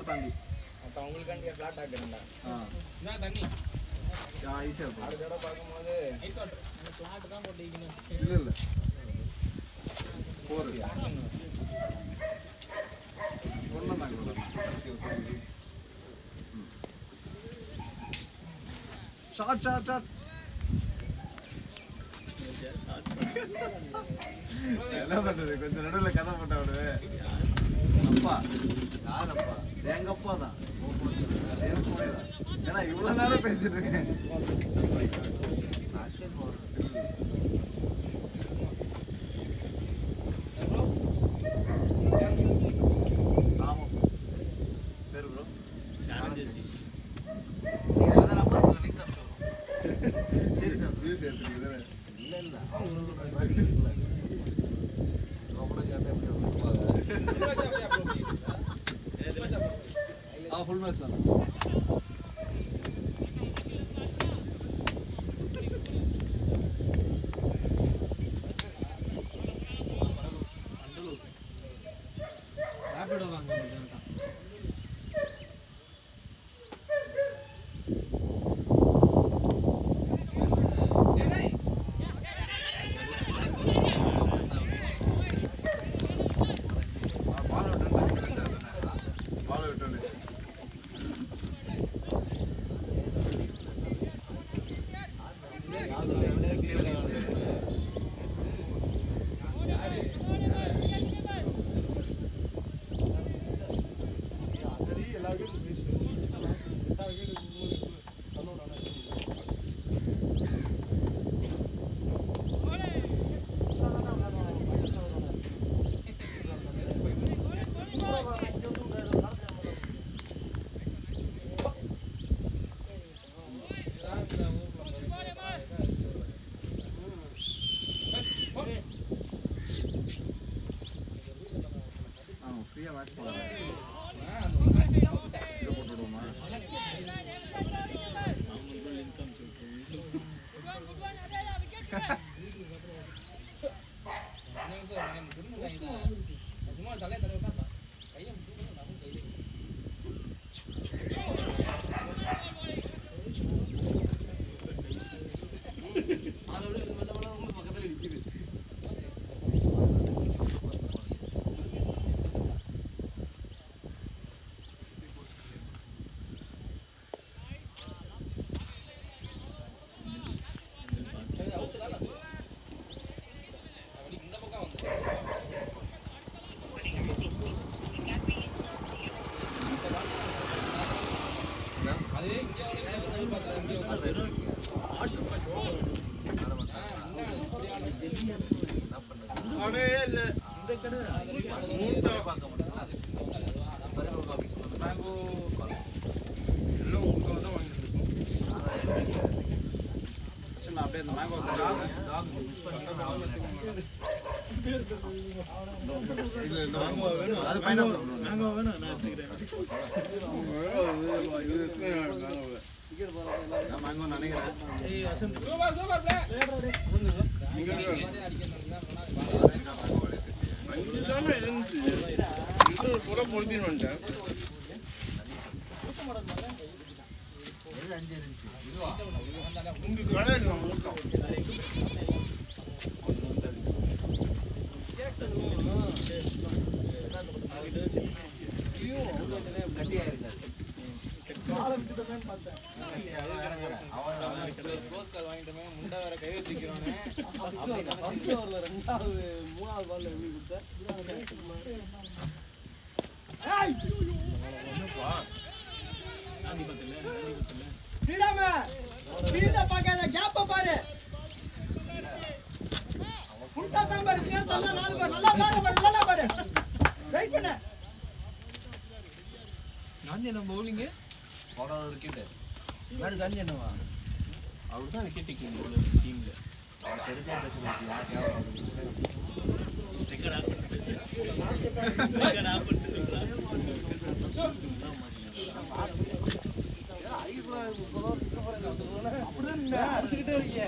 C: தாண்டி
A: அவங்களுக்காண்டி பிளாட் ஆக்குறேன்டா.
B: தண்ணி
C: ஈஸியா இருக்கும்.
A: அடுத்த தடவை பார்க்கும்போது
B: பிளாட் தான் போட்டு வைக்கணும்.
C: இல்ல இல்ல போர் ஷார்ட் ஷார்ட் ஷார்ட் என்ன பண்றது, கொஞ்சம் நடுவில் கதை போட்ட விடுவே. அப்பா யார் அப்பா? எங்க அப்பா தான். ஏன்னா இவ்வளவு நேரம் பேசிட்டு இருக்கேன். ஆமா பேரு ப்ரோ சரி சார் வியூஸ் எடுத்துருக்குது. இல்ல இல்ல ஃபுல் மேட்ச் தான். ஃப்ரீயா மேட்ச் போடுறாங்க. இதை போட்டு விடுவோமா?
B: இல்ல இந்த கடை
C: பார்க்க மாட்டேன் அது காபி சொல்லுங்க
A: மேங்கோ எல்லாம் உங்களுக்கு தான் வாங்கிட்டு இருக்கோம் அப்படியே அந்த மேங்கோ அது பைனாப்பிள்
B: மேங்கோ வேணும் நான் எடுத்துக்கிறேன்
A: மேங்கோ நினைக்கிறேன்
B: ஏய் வசந்த்
A: ரெண்டாவது மூணாவது பால்ல எப்படி கொடுத்த பவுலிங்
C: விக்கெட்
A: காந்தி என்னவா அவர் தான் விக்கெட் டீம்ல
C: தெரிஞ்ச பேசுறது யார் கேவலம்
B: ரெக்கார்ட் ஆஃப் பண்ணிட்டு பேசு ரெக்கார்ட் ஆஃப் பண்ணிட்டு சொல்றா
A: அடிச்சுக்கிட்டே இருக்கீங்க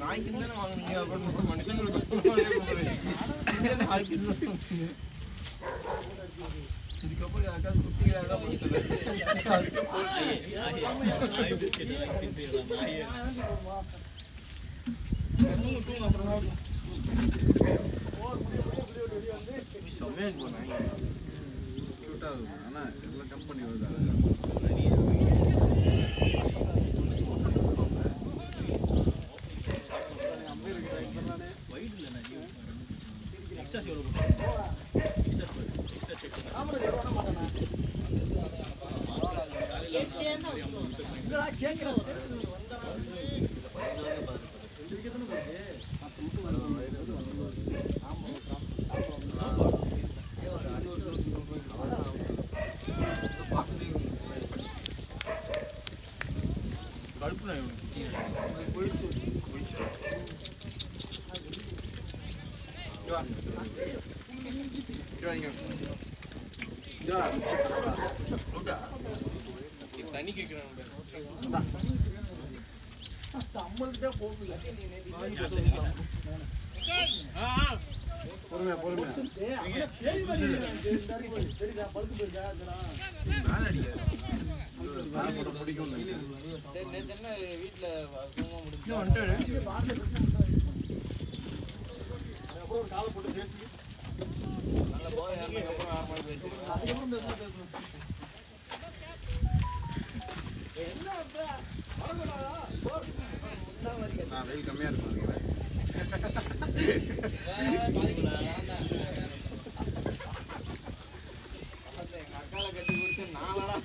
A: நாய்க்கு தானே வாங்குனீங்க அப்படின்னு மனுஷங்களுக்கு இதுக்கப்புறம் யாருக்காவது குட்டிகளாக
B: நாய் பிஸ்கெட் நாய்
A: செம்மையா இருக்கு நாய் கியூட்டா இருக்கும் ஆனா எல்லாம் ஜம்ப் பண்ணி வருது
B: வைட் இல்ல நான் எக்ஸ்ட்ரா ஷோல போடுறேன் எக்ஸ்ட்ரா செக்
A: கடுப்பு நான் போயிடுச்சு தண்ணி கேட்கிறேன் பொறுமையா பிடிக்கும் வீட்டுல காலை போட்டு பேசி வெயில் கம்மியா இருக்கும் அக்கால கட்டி கொடுத்து நாளா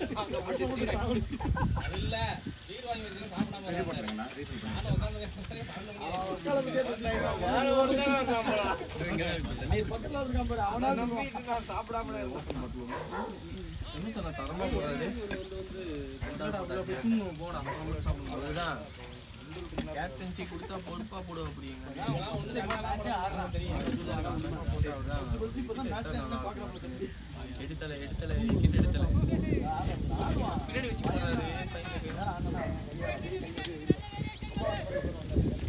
A: சாப்பிடாம தரமா போறாரு போனா கேப்டன்சி கொடுத்தா பொறுப்பா போடும் அப்படிங்க எடுத்தல விக்கெட் எடுத்தல பின்னாடி வச்சு போறாரு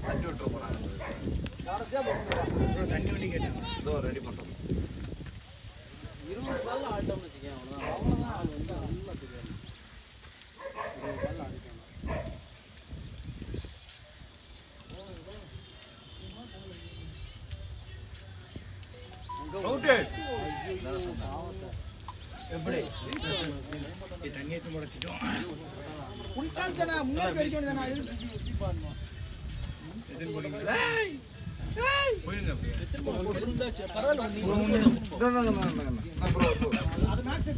A: தண்ணி விட்டு போறாங்க
B: தண்ணி வண்டி கேட்டேன்
A: இதோ ரெடி பண்றோம்
C: 20 பால்ல ஆட்டம்னு வச்சுக்கேன் அவ்வளவுதான் அது வந்து நல்லா தெரியாது 20 பால்ல ஆடிக்கணும்
A: அவுட் எப்படி
B: தண்ணி எடுத்து முடச்சிட்டோம்
C: புடிச்சாச்சனா முன்னாடி வெடிக்க வேண்டியதானா
A: எதில் போறீங்களா
B: போயிடுங்க அப்படியே.
C: பரவாயில்ல அது மேட்ச்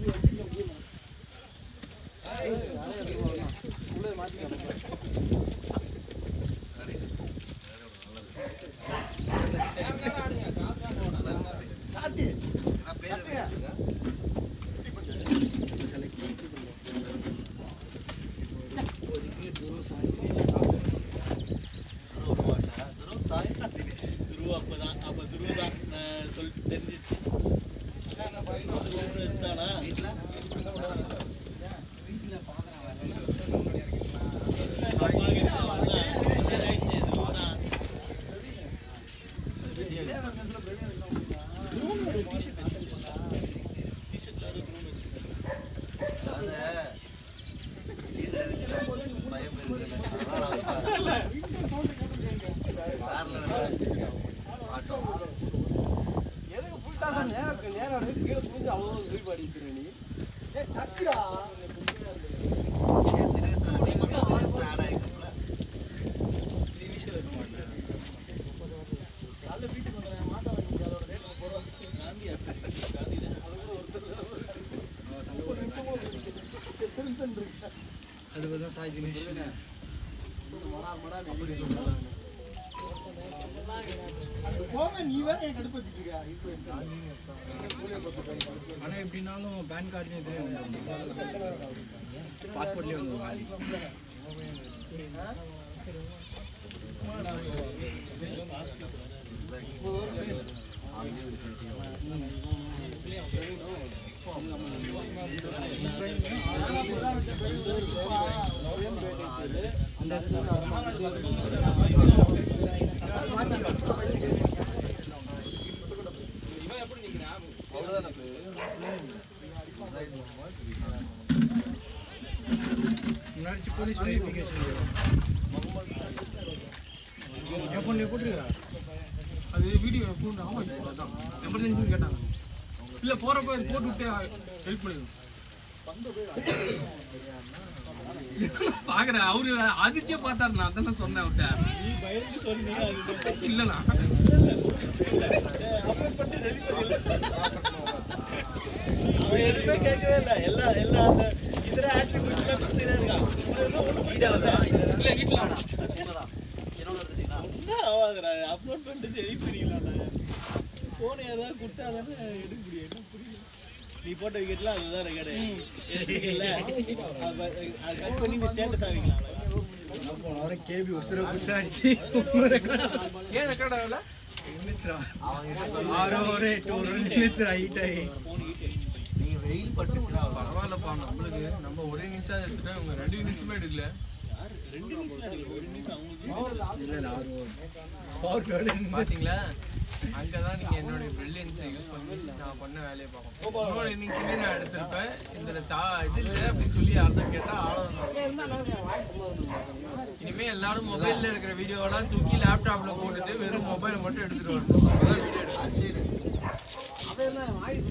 A: எதுக்கு full toss ஆ நேரா கீழே குனிஞ்சு அவ்வளவு ஸ்வீப் அடிக்கிற நீ? ஏய் டக்குடா. ஏன் தினேஷ் நீ மட்டும் ஆட் ஆயிட்டல. ஃபினிஷர் இருக்க மாட்டேன். காலைல வீட்டுக்கு வந்தேன் மாசம் வாங்கி அதோட ரேட் போறோம். காந்தி அது கூட ஒருத்தர்
B: அதுதான் சாய் தினேஷ்
A: மடா அப்படி சொல்றாங்க.
C: நீ வேற என் கடுப்பத்திட்டு இருக்க.
B: ஆனா எப்படினாலும் பேன் கார்டுல பாஸ்போர்ட்லயே வந்து முன்னாடி போலீஸ் வெரிஃபிகேஷன் என் ஃபோன்ல போட்டுருக்கா அது வீடியோ ஃபோன் ஆமாம் எமர்ஜென்சின்னு கேட்டாங்க இல்லை போகிறப்ப போட்டு விட்டு ஹெல்ப் பண்ணிடுவோம் பார்க்குறேன் அவரு அதிர்ச்சியே பார்த்தாரு நான் அதான் சொன்னேன் அவர்கிட்ட
C: நீ பயந்து சொன்னீங்க
B: இல்லைண்ணா
C: அவன் எதுவுமே கேட்கவே இல்லை எல்லாம் அந்த இதர ஆட்ரிபியூட்ஸ்லாம் கொடுத்துட்டே இருக்கான்
B: இல்லை வீட்டில்
C: ஒன்றும் ஆகாதுடா அப்லோட் பண்ணிட்டு எடிட் பண்ணிக்கலாம்டா ஃபோன் ஏதாவது கொடுத்தா தானே எடுக்க முடியும் என்ன புரியல நீ போட்ட விக்கெட்லாம் அதுதான் ரெக்கார்டு எடுக்கல அது கட் பண்ணி நீ ஸ்டேட்டஸ் ஆகிக்கலாம்
B: போன வாரம் கேபி உசுரை குச்சாடிச்சு ஏன் ரெக்கார்ட் ஆகல நின்றுச்சுரா 6 ஓவர் 8 ஓவர் நின்றுச்சுரா ஹீட் ஆகி
A: நீங்க வெயில் பட்டுச்சுடா
B: பரவாயில்லப்பா நம்மளுக்கு நம்ம ஒரே நிமிஷம் எடுத்துட்டா இவங்க 2 நிமிஷமே எடுக்கல
C: 2 நிமிஷம் எடுக்கல 1 நிமிஷம் அவங்களுக்கு
B: இல்லை 6 ஓவர் பார்த்தீங்களா அங்கதான் நீங்க என்னோட பிரில்லியன்ஸை யூஸ் பண்ணி நான் பண்ண வேலையை பார்க்கணும் இன்னொரு இன்னிங்ஸ்லேயே நான் எடுத்திருப்பேன் இதில் இது இல்லை அப்படின்னு சொல்லி அர்த்தம் கேட்டால் ஆடணும் இனிமே எல்லாரும் மொபைல்ல இருக்கிற வீடியோலாம் தூக்கி லேப்டாப்ல போட்டுட்டு வெறும் மொபைல் மட்டும் எடுத்துட்டு வரணும்
A: அதெல்லாம் வாய்ஸ்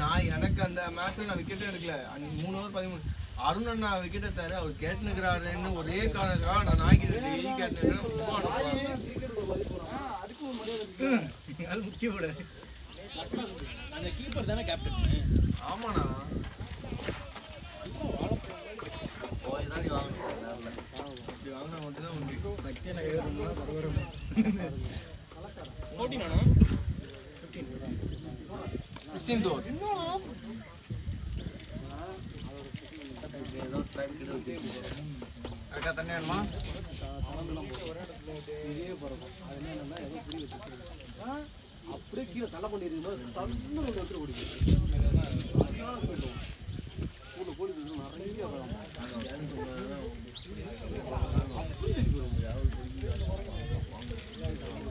B: நான் எனக்கு அந்த மேட்ச்ல நான் விக்கெட்டே எடுக்கல 3 ஓவர் 13 அருண் அண்ணா விக்கெட் எடுத்தாரு அவர் கேட்டுக்கிறாருன்னு ஒரே காரணத்துக்காக நான் நாய்க்கு கேட்டேன் அது முக்கியப்பட
C: அந்த கீப்பர் தானே கேப்டன்
B: ஆமாண்ணா
A: போய் தான் நீ வாங்கணும்
B: அப்படி வாங்கினா மட்டும்தான் உண்டு சக்தி எனக்கு ரொம்ப பரவாயில்ல
C: 14 ஆனா
B: 16th ஓவர்
A: ஏதோ டைம் கிடையாது
B: அக்கா தண்ணி வேணுமா
A: அப்படியே கீழே தலை பண்ணிருக்கோம் சன்னு ஒன்று எடுத்து ஓடிச்சு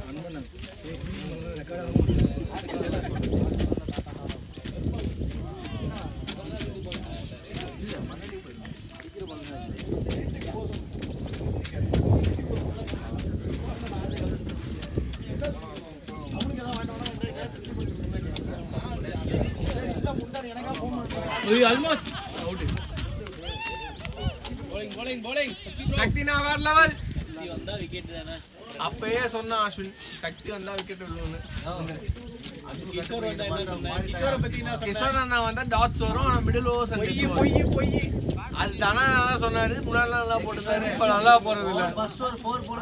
B: அன்பண்ணன் இல்லை மண்ணடி போயிருந்தோம் ஆல்மோஸ்ட் அவுட்.
D: bowling சக்தி நான் வேற லெவல்.
B: வந்தா விக்கெட் தானே.
D: அப்பயே சொன்னா அஸ்வின் சக்தி வந்தா விக்கெட் விழுவுன்னு.
B: கிஷோர் வந்தா என்ன சொன்ன? கிஷோரை பத்தி என்ன சொன்ன?
D: கிஷோர் அண்ணா வந்தா டாட்ஸ் வரும், ஆனா மிடில் ஓவர்ஸ்
B: பொய்.
D: அது தானே நல்லா சொன்னாரு. முன்னாடி நல்லா போட்டுட்டாரு, இப்ப நல்லா போறது இல்ல.
C: ஃபர்ஸ்ட் ஒரு 4 போட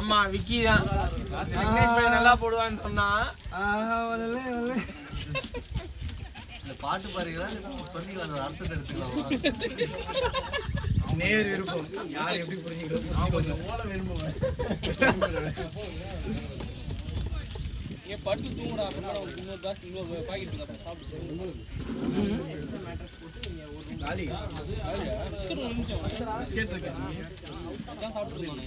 D: ஆமா விக்கி தான் விக்னேஷ் பாய் நல்லா போடுவான்னு சொன்னா.
C: இந்த பாட்டு பாருங்களா சொன்னீங்க அந்த அர்த்தத்தை எடுத்துக்கலாம்.
B: நேர் விருப்பம் யார் எப்படி புரிஞ்சுக்கிறோம். ஏன் படுத்து தூங்குடா, அப்புறம் இன்னொரு பாஸ் இன்னொரு பாக்கெட் இருக்கு, அப்புறம் சாப்பிட்டு காலி ஒரு நிமிஷம் பிஸ்கெட் இருக்கு அதான் சாப்பிட்டுருக்கானே.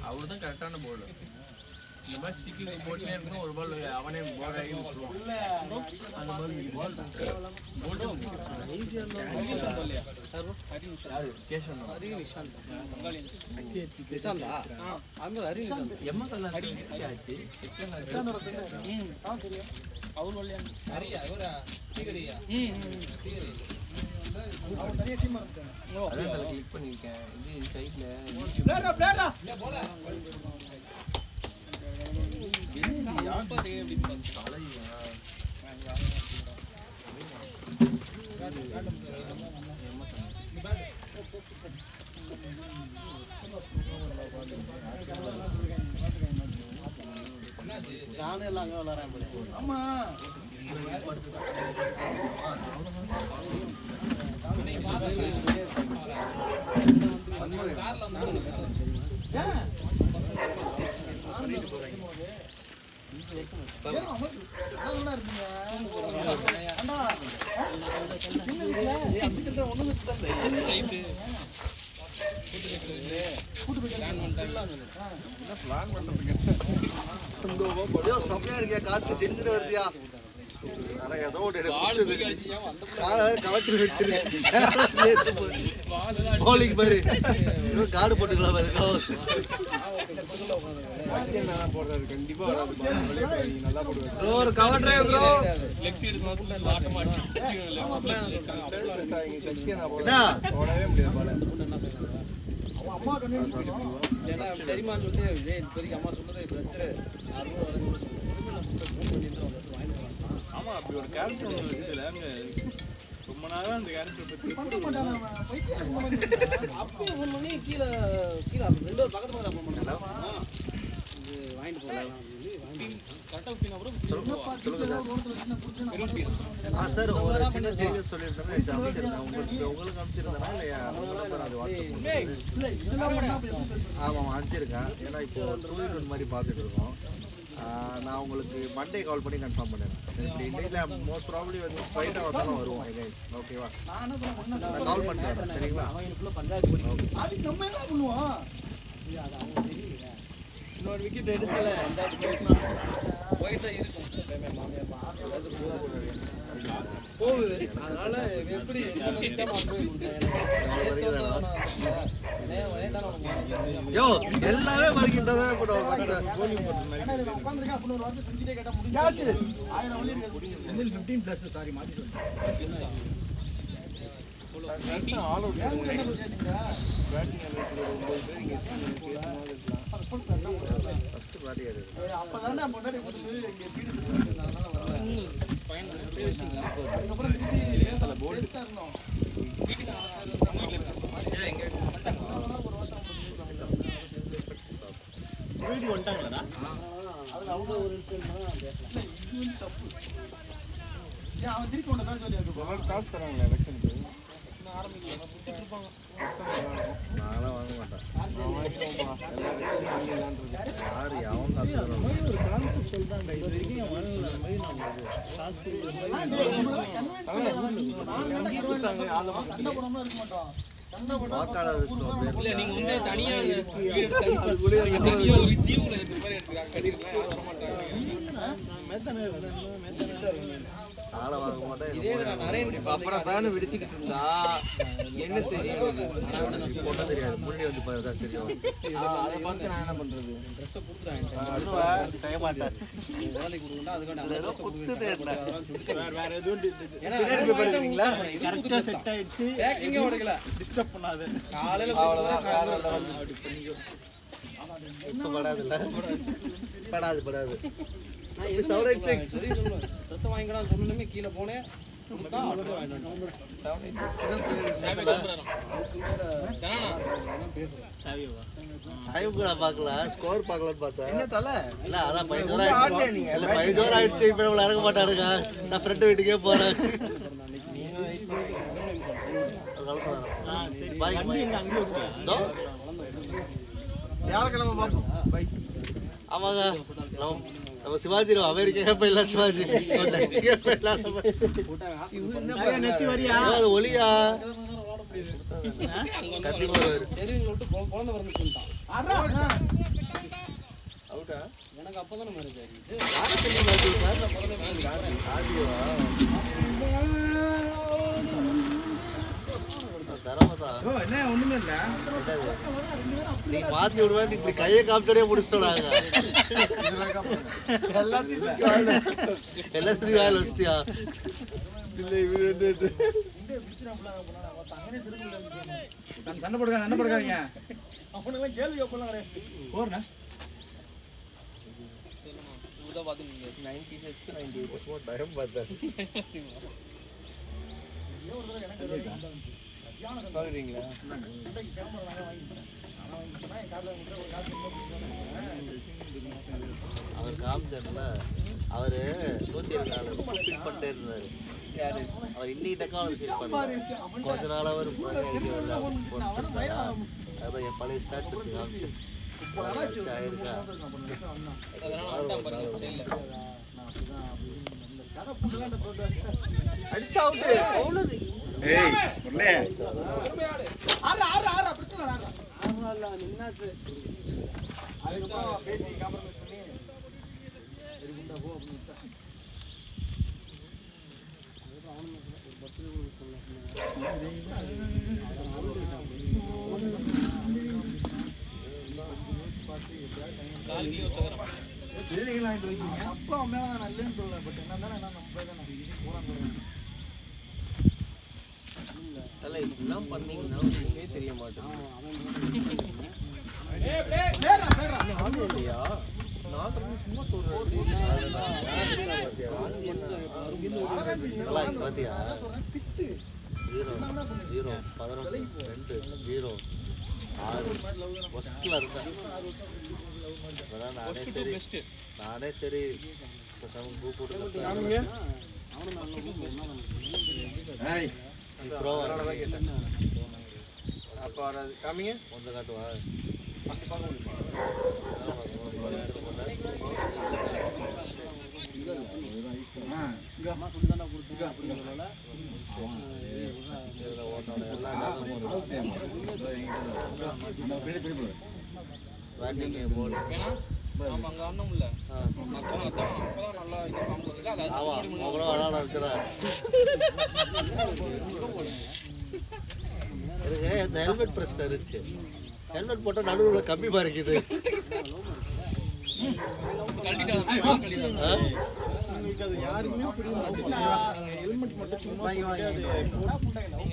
D: அவருதான் கரெக்டான போர்டு. இந்த மாதிரி ஸ்டிக்கிங் போட்டுனே இருக்கணும். ஒரு பால் அவனே போர்ட் ஆகி விட்டுருவான். அந்த பால் கிளிக் பண்ணிருக்கேன். இது சைட்ல
C: நானும் எல்லாம் அங்கே விளாட்றேன்.
B: ஆமா
C: செம்மையா இருக்கியா, காத்து ஜெல்லுன்னு வருதியா. ஆனா ஏதோ கவட்டி வச்சிருக்கேன் பாரு, ஏதோ காடு போட்டுக்கலாம் பாரு. ஒரு கவர் டிரைவ் ப்ரோ.
A: சரிமான்னு சொல்லிட்டு இப்போதைக்கு அம்மா சொன்னதை பிரச்சனை.
B: ஆமா அப்படி ஒரு கேரக்டர் இருக்குல்ல, ரொம்ப நாளா அந்த கேரக்டர் பத்தி
A: அப்போ ஒன் பண்ணி கீழே ரெண்டு ஒரு பக்கத்து பக்கத்துல போக மாட்டேன். இது வாங்கிட்டு போகலாம்
C: சார். ஒரு சின்ன சேஞ்சஸ் சொல்லியிருந்தேன், உங்களுக்கு அனுப்பிச்சிருந்தேனா இல்லையா? ஆமாம் அனுப்பிச்சிருக்கேன். ஏன்னா இப்போ 2-in-1 மாதிரி பார்த்துட்டு இருக்கோம். நான் உங்களுக்கு மண்டே கால் பண்ணி கன்ஃபார்ம் பண்ணிடுறேன். இன்னைக்கு மோஸ்ட் ப்ராபப்ளி வந்து ஸ்ட்ரைட்டாக வந்தாலும் வருவோம். ஓகேவா? நான் கால் பண்ணிட்டு வரேன். சரிங்களா?
A: இன்னொரு விக்கெட் எடுக்கல. போயிட்டு இருக்கும் போகுது. அதனால எப்படி
C: யோ எல்லாமே பழகிட்டதான் போடுவோம் சார்.
B: 15+ சாரி மாத்தி சொல்றேன்.
C: நான்லாம் வாங்க மாட்டேன். யாரு அவன் வாக்காளர்
D: நீங்க வந்து தனியா ஒரு தீவுல இருக்கிற மாதிரி எடுத்துக்காங்க.
B: மேத்தானே
C: ஆளை வாங்க மாட்டேன்
A: இதே நான் நிறைய
D: அப்புறம் பேனு விடிச்சுக்கிட்டு இருந்தா என்ன தெரியும்
C: போட்டா தெரியாது முன்னாடி வந்து பாருதா தெரியும்
A: அதை பார்த்து நான் என்ன பண்றது ட்ரெஸ்ஸை கொடுத்துட்டேன்
C: பண்ணுவேன் செய்ய மாட்டேன்
A: குழந்தைக்கு கொடுக்கணும் அதுக்கான
C: ஏதோ குத்துது என்ன
B: வேற எதுவும்
A: பின்னாடி போய் படுக்கிறீங்களா?
B: கரெக்டா செட் ஆயிடுச்சு
A: பேக்கிங்கே உடைக்கல
B: டிஸ்டர்ப் பண்ணாத
A: காலையில
B: அப்படி பண்ணிக்கோ
C: இப்ப படாதுல்ல படாது
A: ட்ரெஸ் வாங்கிக்கலாம் சொன்னதுமே கீழே போனேன் கொடுத்தா அப்படியே வாங்கிட்டு
C: பார்க்கலாம் ஸ்கோர் பார்க்கலாம்னு பார்த்தேன்
D: என்ன தலை
C: இல்ல அதான் 15 ஆயிடுச்சு இப்ப நம்மள இறங்க மாட்டானுங்க நான் ஃப்ரெண்ட் வீட்டுக்கே போறேன்
D: வியாழக்கிழமை பார்ப்போம் பை
C: ஆமாங்க நம்ம சிவாஜி அமெரிக்கா போயிடலாம் சிவாஜி
B: நெச்சி வரியா
C: அது ஒலியா கண்டிப்பா வருவாரு
A: சரின்னு சொல்லிட்டு குழந்தை பிறந்து சொல்லிட்டான்
D: அவுட்டா
A: எனக்கு அப்பதானே மேரேஜ் ஆயிடுச்சு
C: யாரை சொல்லி மாட்டீங்க ஆதிவா
B: என்ன ஒண்ணுமே இல்ல
C: நீ மாத்தி விடுவேன் இப்படி கையை காமிச்சோடய முடிச்சிட்டோம் எல்லாத்தையும் வேலை வச்சிட்டியா இல்ல இவரு வந்து
B: சண்டை போடுக்காதீங்க அவனுக்கு கேள்வி கேட்கலாம் போறேன்
A: இதை பார்த்து நீங்கள் 96 98
C: பயம் பார்த்தேன்
A: பார்க்குறீங்களா?
C: அவர் காமிச்சார்ல அவரு 174 ஃபிட் பண்ணிட்டே இருந்தாரு
A: யாரு?
C: அவர் இன்னி டக்காவது ஃபிட் பண்ணாரு கொஞ்ச நாள் அவர் அதான் என் பழைய ஸ்டார்ட் இருக்கு காமிச்சேன் ஆயிருக்கா
D: அடிச்சா அவுட்டு அவ்வளவு
B: அப்பா அம்மா நல்லன்னு சொல்லல பட் என்ன
D: தலை இப்படிலாம் பண்ணீங்கன்னா உங்களுக்கே தெரிய மாட்டேன் இல்லையா நான் சும்மா
C: பாத்தியா 0 0 11 2 0 6 ஃபர்ஸ்ட்ல இருக்கேன் நானே சரி பூ போட்டு
D: அப்போ வராது காமிங்க
C: கொஞ்சம் காட்டுவா ஹெல்மெட் பிரச்சனை இருந்துச்சு ஹெல்மெட் போட்டா நடுவுல கம்மி பாருக்குது
B: யாருக்குமே ஹெல்மெட் மட்டும் சும்மா நீங்க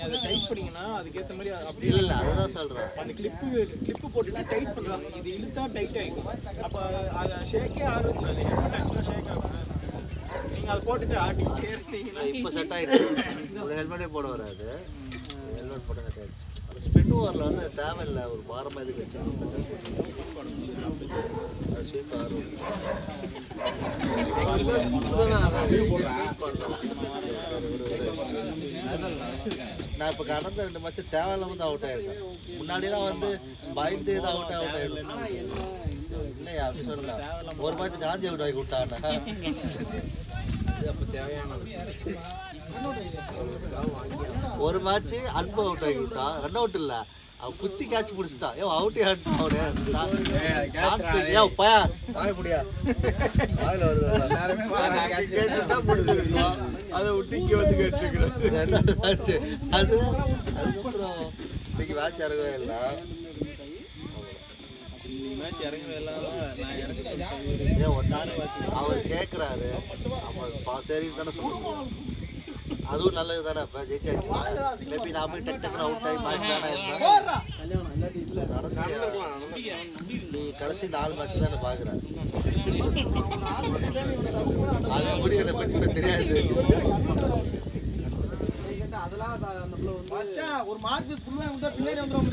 B: அதை டைட் பண்ணீங்கன்னா அதுக்கேற்ற மாதிரி அப்படி
C: இல்ல அதுதான் சொல்றேன்
B: அந்த கிளிப்பு போட்டுட்டு டைட் பண்ணுவாங்க இது இழுத்தா டைட் ஆகிடும் அப்போ அதை ஷேக்கே ஆகக்கூடாது ஹெல்மெட் ஆக்சுவலாக ஷேக் ஆகும் நீங்கள் அதை போட்டுட்டு ஆட்டிக்கிட்டே இருந்தீங்கன்னா
C: இப்போ செட் ஆயிடுச்சு ஒரு ஹெல்மெட்டே போட வராது ஹெல்மெட் போட செட் ஆயிடுச்சு அது ஸ்பெண்ட் ஓவரில் வந்து தேவையில்லை ஒரு வாரமாக இதுக்கு வச்சு அது ஸ்வீப் ஆகும் நான் இப்போ கடந்த 2 மேட்ச் தேவையில்லாம வந்து அவுட் ஆயிருக்கேன் முன்னாடிலாம் வந்து பயந்து அவுட் ஆயிடும் இல்லையா அப்படி சொல்லலாம் ஒரு மேட்ச் காந்தி அவுட் ஆகி விட்டாண்ணா ஒரு மேட்ச் அன்பு அவுட் ஆகி விட்டான் ரன் அவுட் இல்ல அவன் குத்தி கேட்ச் பிடிச்சிட்டான். ஏன் அவுட்டே ஆட்டான் அவனு. ஏன் பயா வாய முடியா வாயில வருது.
D: அதை விட்டு இங்கே வந்து கேட்டுருக்கிறேன்.
C: ரெண்டாவது மேட்ச் அது. அதுக்கப்புறம் இன்னைக்கு மேட்ச் இறங்கவே இல்லை.
B: மேட்ச் இறங்கவே இல்லாம நான் இறங்க
C: ஏன் ஒரு நாள் அவர் கேட்குறாரு. அப்போ சரின்னு தானே சொல்லுவோம். அதுவும் நல்லது தானே. இப்போ ஜெயிச்சாச்சு. மேபி நான் போய் டக்கு டக்குன்னு அவுட் ஆகி மேட்ச் தானே இருந்தேன். நீ கடைசி 4 மேட்ச் தானே பார்க்குறேன். அது எப்படி அதை பற்றி எனக்கு தெரியாது.
B: ஒரு மார்க் ஃபுல்லா வந்து பின்னாடி வந்துரும்.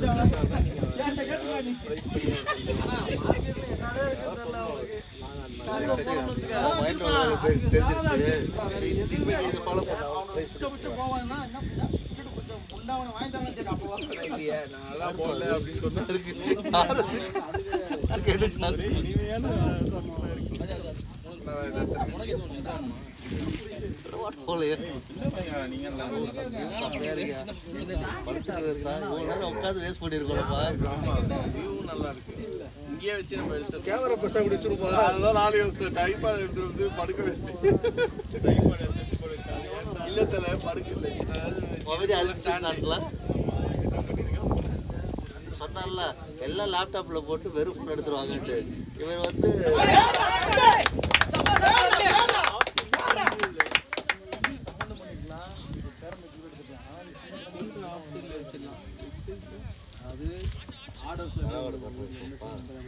C: உட்காந்து வேஸ்ட் பண்ணிருக்கோம்ப்பா.
D: நல்லா இருக்கு. இங்கேயே வச்சு நம்ம எடுத்து
C: கேமரா பசங்க அப்படி வச்சிருப்போம்.
D: அதுதான் 4 வருஷம் டைப்பாக எடுத்து வந்து படுக்க வச்சுட்டு இல்லை தலை படுக்கல
C: சொன்னால எல்லாம் லேப்டாப்ல போட்டு வெறும் ஃபோன் எடுத்துருவாங்கன்ட்டு. இவர் வந்து
D: அது ஆர்டர்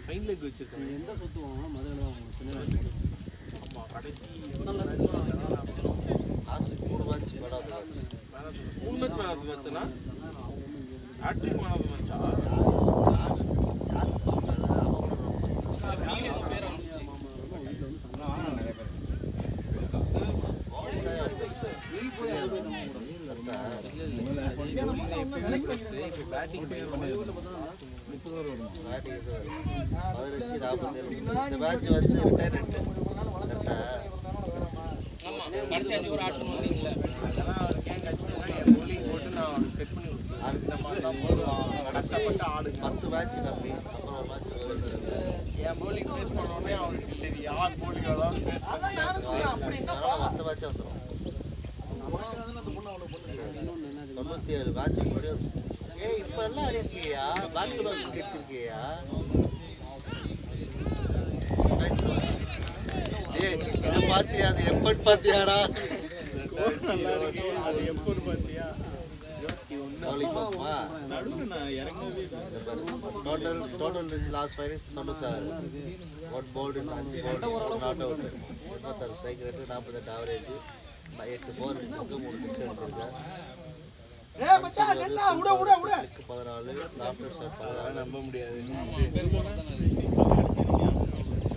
D: ஃபைனலுக்கு வச்சிருக்காங்க. எந்த சொத்து வாங்கினா முதல்ல வாங்கணும். ஆமாம் கடைசி
C: லாஸ்ட் 3 மேட்ச் மேடாத மேட்ச்.
D: 3 மேட்ச் மேடாத மேட்ச்னா ஹேட்ரிக் மேடாத மேட்சா? இந்த மேட்ச் வந்து ரிட்டையர்மெண்ட் கடைசி 10 மேட்ச் கம்மி. அப்புறம் ஒரு மேட்ச் என் போலிங் பேஸ் பண்ணோடனே அவருக்கு சரி யார் போலிங் அதாவது
C: மற்ற மேட்ச் வந்துடும். 97 மேட்ச் முடியும். ஏய் இப்ப எல்லாம் அடிக்கியா பேட்ஸ்மேன் அடிச்சிருக்கியா? ஏய் இத பாத்தியா? அது எப்பட் பாத்தியாடா?
B: நல்லா இருக்கு. அது எப்போன்னு பாத்தியா?
C: Total rich last finals 96. 1 bowled in 5 bowled not out. 36 strike rate, 48 average, 8 4 அடிச்சிருக்கு, 3 6 அடிச்சிருக்கு. ஏய் மச்சான் என்ன உட 14 லாப்டர் ஷாட் 14.
D: நம்ப முடியாது.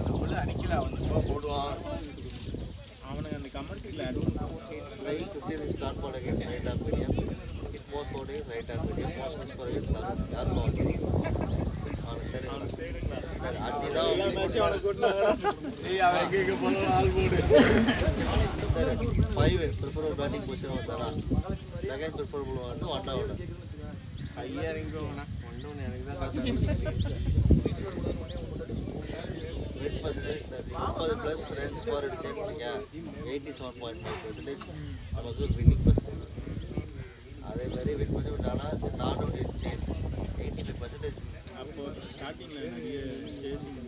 D: நம்மள அடிக்கல அவன் போடுவான்.
B: அவனுக்கு அந்த கமெண்ட்ரியில ஆட் பண்ணுவாங்க.
C: ரைட் 15 ஸ்டார்ட் போட against right off medium. It both போடு right off medium. Most score it யார் பால். அவனுக்கு தெரியும். அதுதான்
B: எல்லா மேட்சும் அவனுக்கு கொண்டாடா.
D: ஏய் அவன் கேக்க போற ஆல் போடு.
C: 5 preferable batting position வந்தானா. செகண்ட் preferable வந்து 1 out.
D: ஐயா இறங்குவானா? 1 எனக்கு தான் பார்த்தா.
C: Win percentage 30 plus run score அடிச்சிங்க 87.5%. நமக்கு winning percentage. அதே மாதிரி win percentage ஆனா not out in chase 85%.
B: அப்போ ஸ்டார்டிங்ல நிறைய சேசிங்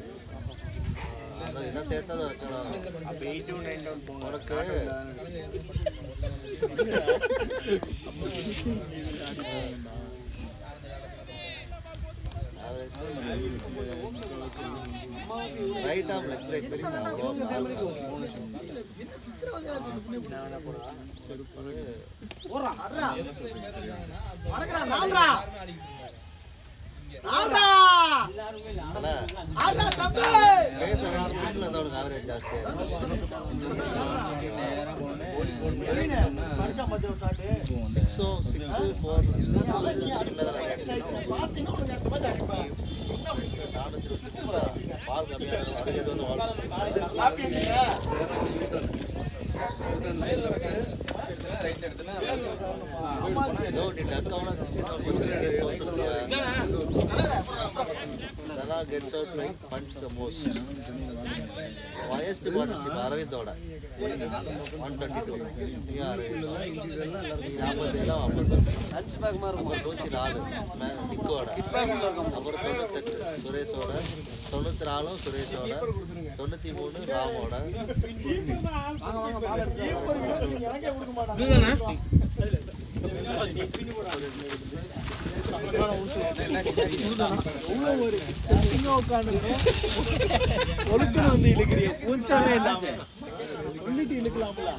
C: அத என்ன சேர்த்தது இருக்கணும்.
D: அப்ப 8 9 டவுன் போங்க.
C: உனக்கு ரைட் ஆம் லெக் பிரேக் பண்ணி நான்
B: ஓடுறா அறா வணக்கடா நால்ரா நால்ரா
C: அல
B: ஆடா தம்பி
C: பேஸ் ஸ்பீட்ல அதோட ஆவரேஜ் ஜாஸ்தியா இருக்கு.
B: படிச்சா மத்திய ஷாட்
C: 6 4 சின்னதா அடிச்சிருக்கோம்.
B: பாத்தீங்கன்னா ஒரு நேரத்துல மாதிரி அடிப்பா.
C: 426 பால் கம்மியா இருக்கு. அதுக்கு ஏதோ வால்
B: சாப்பிட்டீங்க
C: நோ டி டக் ஆனா 67% gets out like punch the most. Highest partnership அரவிந்தோட 122. நீ அரவிந்த் 47
A: லஞ்ச் பேக் மாதிரி
C: அப்புறம் 104 நிக்கோட அப்புறம் 98 சுரேஷோட 94 சுரேஷோட 93 ராமோட
B: ஒழுக்கம் வந்து இழுக்கிறிய பூச்சாலே இல்லாம சொல்லிட்டு இழுக்கலாம்ல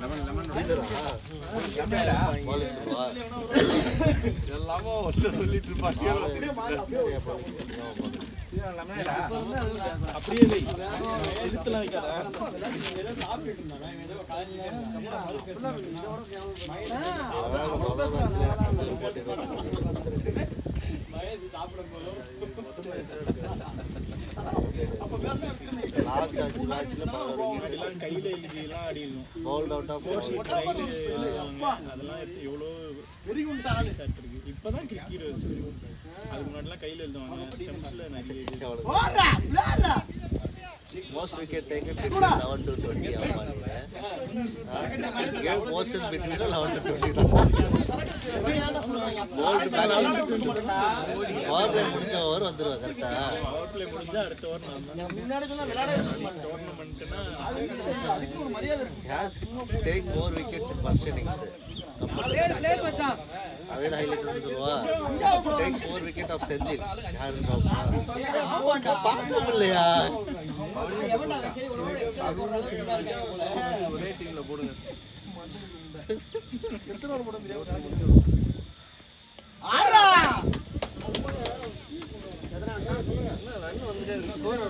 A: எல்லாமே சொல்லிட்டு இருப்பாங்க.
B: அப்படியே வை எழுத்துலாம் வைக்காத
C: லாஸ்ட் 5 மேட்ச்ல 11 விக்கெட்
B: கையில எழுதிலாம் ஆடிடணும்
C: பவுல்ட் அவுட் ஆஃப்
B: அதெல்லாம் எவ்வளோ வெறிகுண்டான ஷாட் இருக்கு இப்பதான் கிரிக்கெட் அதுக்கு முன்னாடிலாம் கையில எழுதுவாங்க ஸ்டெம்ஸ்ல நிறைய
C: most wicket taken between 11 to 20 ஆமாங்க கேம் மோஷன் between 11 to 20 தான் போல்ட் பேக் பவர் பிளே முடிஞ்ச ஓவர் வந்துருவாங்க கரெக்ட்டா
B: பவர் பிளே முடிஞ்சா அடுத்த ஓவர் நான் முன்னாடி சொன்னா விளையாட டோர்னமென்ட்னா அதுக்கு ஒரு மரியாதை இருக்கு
C: take more wickets in first innings
A: played மச்சான்
C: அதே ஹைலைட் சொல்லுவா take more wicket of Senthil யாரு பார்க்க இல்லையா
A: ஒரே டீம்ல போடுங்க. ரன் வந்துட்டே இருக்கு. ஸ்கோர்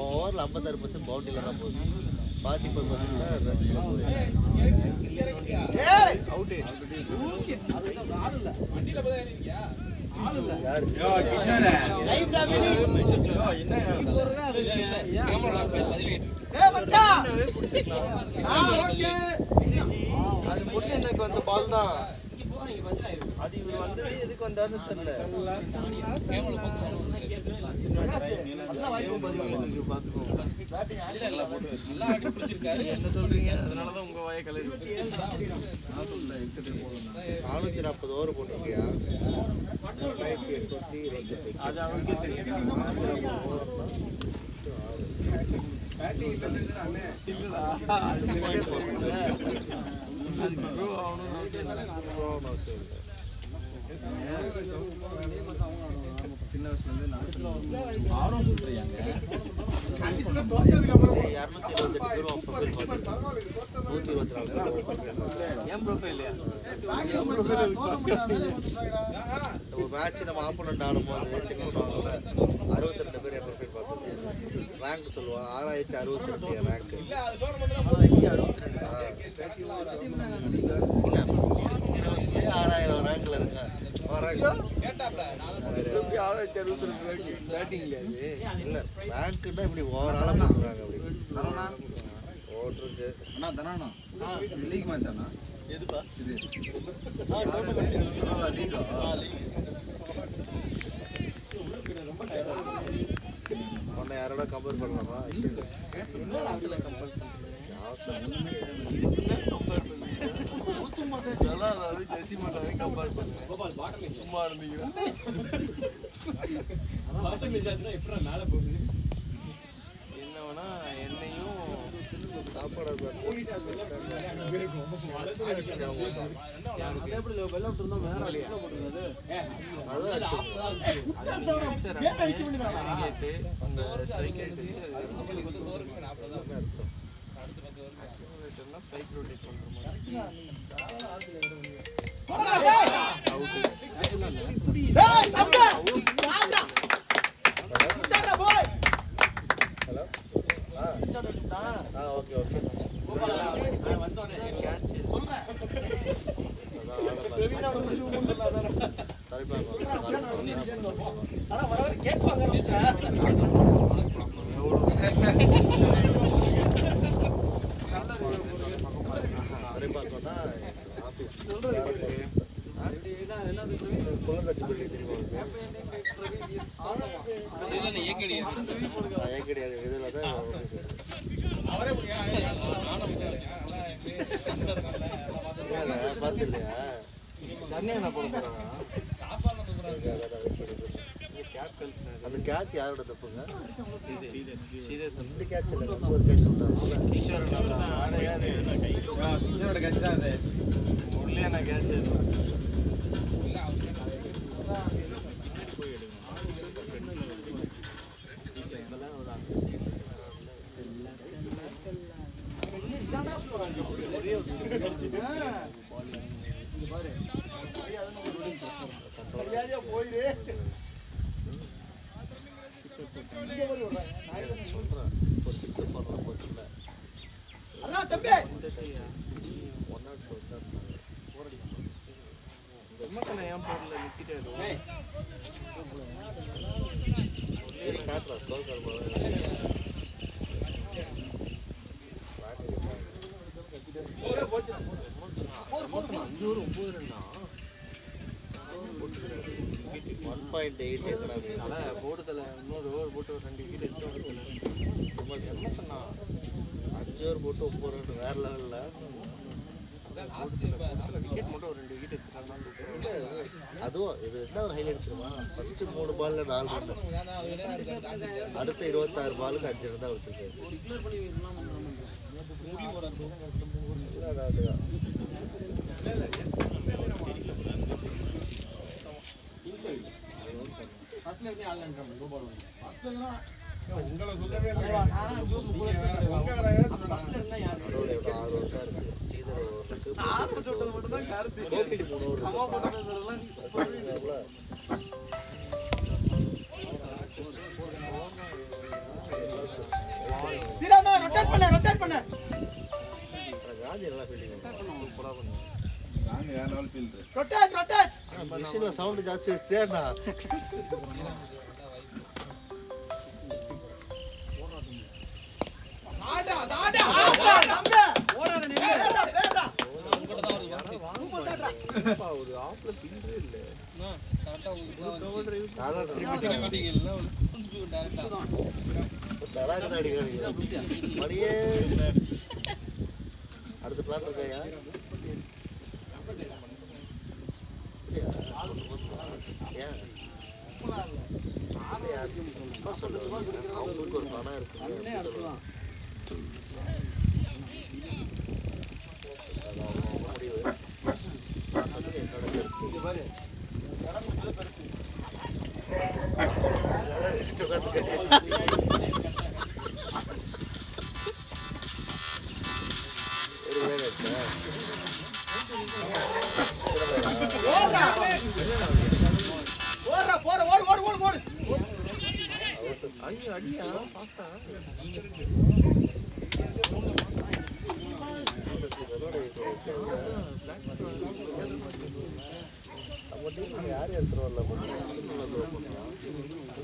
C: ஓவரில் 56% பவுண்டரியில் தான் போகுது 44% ரன்ஸ்
A: அவுட்
C: யாரு
A: அது பொண்ணு எனக்கு வந்த பால் தான். அது இவர் வந்து எதுக்கு வந்தாருன்னு தெரியல. என்ன சொல்றீங்க? அதனாலதான் உங்க வாயை கலரி
C: 440 ஓவர் போட்டிருக்கியா 2820
A: அது அவருக்கே தெரியும்.
C: 440 ஓவர்
A: சின்ன வயசுல இருந்து
C: 228
A: என் ப்ரொஃபைல்
C: ஒரு மேட்ச் நம்ம ஆப்போனன்ட் ஆடும்போது செக் பண்ணுவாங்கல்ல 62 பேர் என் ப்ரொஃபைல் பார்த்துட்டு ரேங்க் சொல்லுவான் 6062 ரேங்க் 6000 ரேங்க்ல இருக்கா இல்ல ரேங்க்னா இப்படி ஓவராலா போடுறாங்க அப்படி ஓட்டுருக்கு
E: அண்ணா தானா லீக் மேட்ச் அண்ணா
B: எதுப்பா
E: இது
C: உன்னை யாரோட கம்பேர் பண்ணலாமா
A: என்னவனா என்னையும்
C: சாப்பாடு
A: ஸ்ட்ரைக் ரொட்டேட் பண்ற
C: ஹலோ ஓகே ஓகே பார்த்தோம்னா
E: ஆஃபீஸ்
A: என்ன
E: குளந்தச்சி பள்ளி தெரியுமா ஏக்கடி இதில் தான் ஆஃபீஸ் பார்த்து இல்லையா
A: தண்ணியா போட போறாங்க
E: அந்த கேட்ச் யாரோட தப்புங்க இந்த கேட்ச் இல்லை ஒரு கேட்ச் விட்டாங்க
C: கேட்ச் தான் அது
A: முரளியான கேட்ச்
B: போயிரு
E: ஒரு சிக்ஸ் பண்ணலாம் போச்சுல
B: தம்பி
A: ஏன் போடல நிக்கிட்டே
E: சரி காட்டுறா ஸ்கோர் கார்டு
A: போது 5 ஓவர் 9 ரன்னா
E: 1.8 எங்கடா
A: போடுதல இன்னொரு ஓவர் போட்டு ஒரு 2 விக்கெட் எடுத்து என்ன சொன்னா
E: 5 ஓவர் போட்டு 9 ரன் வேற லெவல்ல
A: விக்கெட் மட்டும் ஒரு 2 விக்கெட் எடுத்துட்டாங்க
E: அதுவும் இது என்ன ஒரு ஹைலைட் தெரியுமா ஃபர்ஸ்ட் 3 பால்ல 4 ரன் அடுத்த 26 பாலுக்கு 5 ரன் தான் எடுத்திருக்காரு
C: உங்களை சொல்லவே இல்லை
E: ஸ்ரீதர் கோபிடி 3 ஓவர் காந்தி நல்லா ஃபீல்டிங்
C: நாங்க வேற லெவல் ஃபீல்டர்
E: மிஷின்ல சவுண்ட் ஜாஸ்தி வச்சுட்டேன்னா
A: ஒரு ஆப்ல பில்டே இல்ல
E: அடுத்த பிளான் இருக்காயா ஏன் அவங்களுக்கு ஒரு பணம் இருக்கு முடிவு
A: அடியா பாஸ்டா
E: நம்ம டீம் யார் எடுத்துட்டு வரல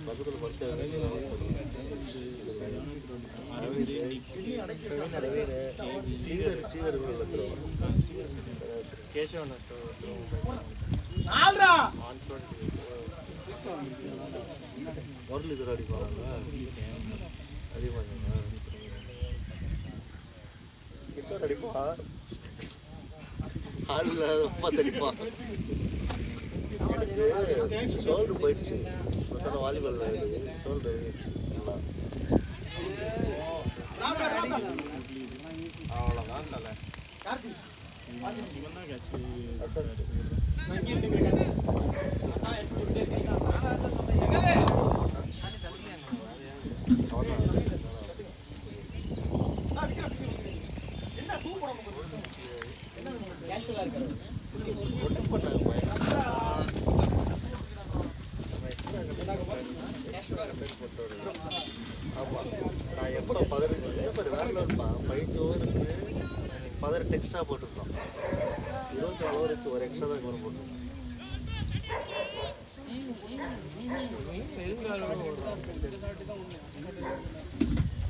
E: பக்கத்தில் ஸ்ரீதர்
A: கேசவன்
E: முரளிதர் அடிப்பாங்க அதிகமாக கிஷோர் அடிப்பா ஆள் இல்லாத ரொம்ப தடிப்பான் எனக்கு ஷோல்டர் போயிடுச்சு வாலிபால் ஷோல்டர் இருந்துச்சு
A: அவ்வளோதான் தலை
E: ஆமா நான் எப்போ 15 வேற லெவல்ப்பா 15 ஓவருக்கு 18 எக்ஸ்ட்ரா போட்டிருக்கோம் 24 ஓவர் வச்சு ஒரு எக்ஸ்ட்ரா தான் இவரை போட்டிருக்கோம்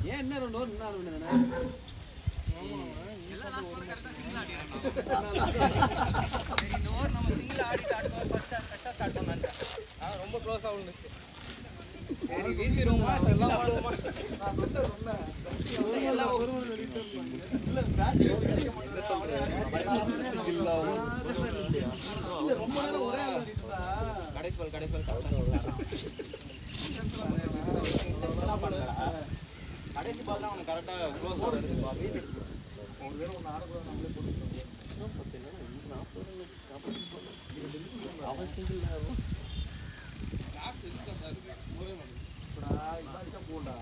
B: ஏன் என்ன 2 ஓவர் இன்னும்
A: இந்த ஓவர் நம்ம சிங்கிள் ஆடிட்டு அடுத்த ஓவர் ஃபர்ஸ்டா ஸ்டார்ட் பண்ணாங்க. ரொம்ப க்ளோஸ் ஆகும் மிஸ். சரி வீசிடுவோமா சிங்கிள் ஆடுவோமா? நான் சொன்னேன் எல்லாம் இல்ல பேட் அடிக்க மாட்டேன். சிங்கிள் ஆகும். ரொம்ப நேரம் ஒரே ஆடிட்டா. கடைசி பால் கடைசி பால் தான் அவனுக்கு கரெக்டா க்ளோஸ் ஆகுது. ஒருவேளை ஒன்று ஆடக்கூடாது நம்மளே போட்டு அவன் சிங்கிள் ஆகும். போண்டா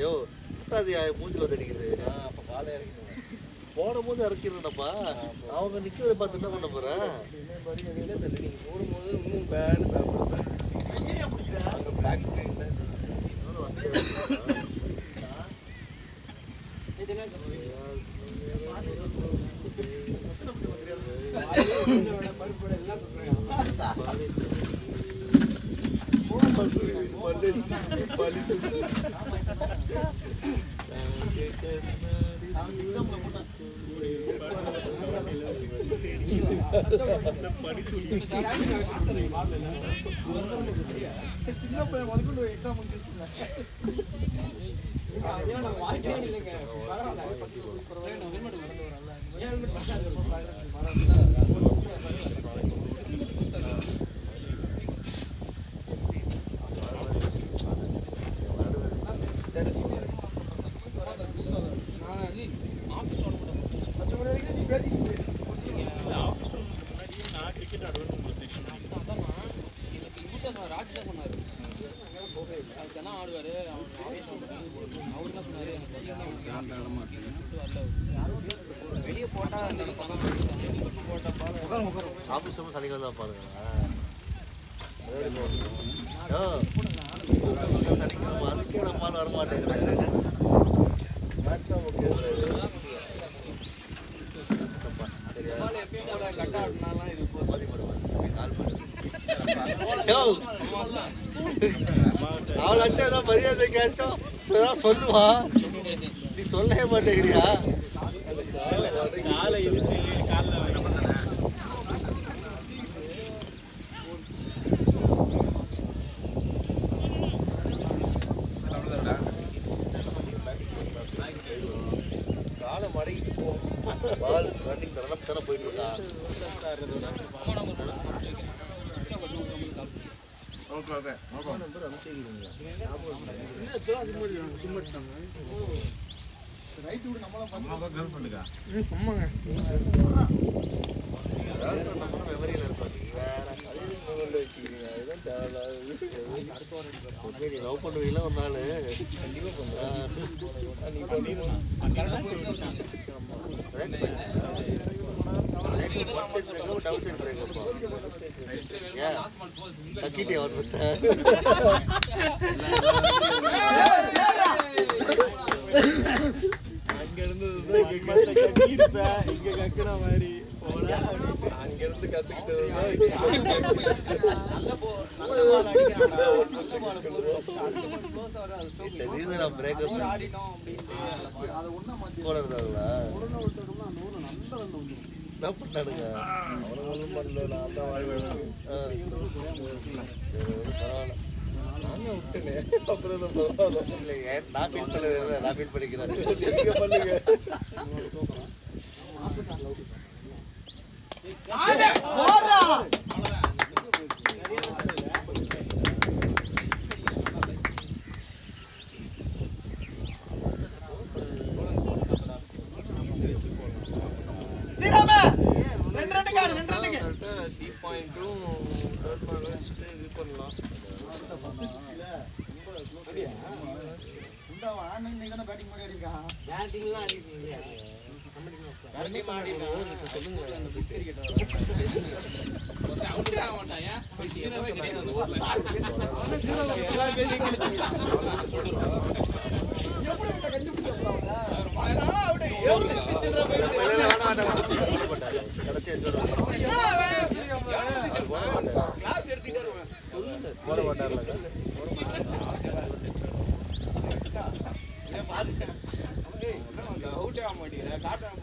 E: யோ மூஞ்சி வந்து அடிக்குது. அப்ப காலை இறக்கணும். போடும் போது இறக்கிடுறப்பா. அவங்க நிக்கிறத பார்த்து என்ன பண்ண போற? நீங்க போடும்போது இன்னும் பேன் பிளாக் ஸ்கிரீன்ல
B: சின்ன பையன் வளர்ந்து எக்ஸாம் வாய்ப்பே இல்லைங்க.
A: வெளியே போட்டா
E: ஆபீஸ் சனிக்கிழமை தான் பாருங்க. சனிக்கிழமை அதுக்கே நம்ம பால் வரமாட்டேங்கிறாங்க. அவளை வச்சா ஏதாவது மரியாதை கேச்சோம் சொல்லுவா. நீ சொல்லவே மாட்டேங்கிறியா? காலை மடக்கிட்டு போ. பால் ரன்னிங் தானே போயிட்டு இருக்கா. மெமரியில இருப்பாங்க. லவ் பண்ணுவீங்களா ஒரு நாள்? கக்கிட்டே அவர் அங்க இருந்து இங்க கக்குற மாதிரி அங்க இருந்து கத்துக்கிட்டது என்ன பண்ணானுங்க? ஒன்றும் பண்ணல. நான் தான் வாழ்வேன். பரவாயில்ல. நானே விட்டுனேன். அப்புறம் இல்லைங்க, நான் ஃபீல் பண்ணல. நான் ஃபீல் பண்ணிக்கிறேன். நீங்க பண்ணுங்க.
A: கிளாஸ் எடுத்துக்கிட்டே
E: போட மாட்டார்ல
A: அவுட்டே ஆக மாட்டேங்குது காட்டுறேன்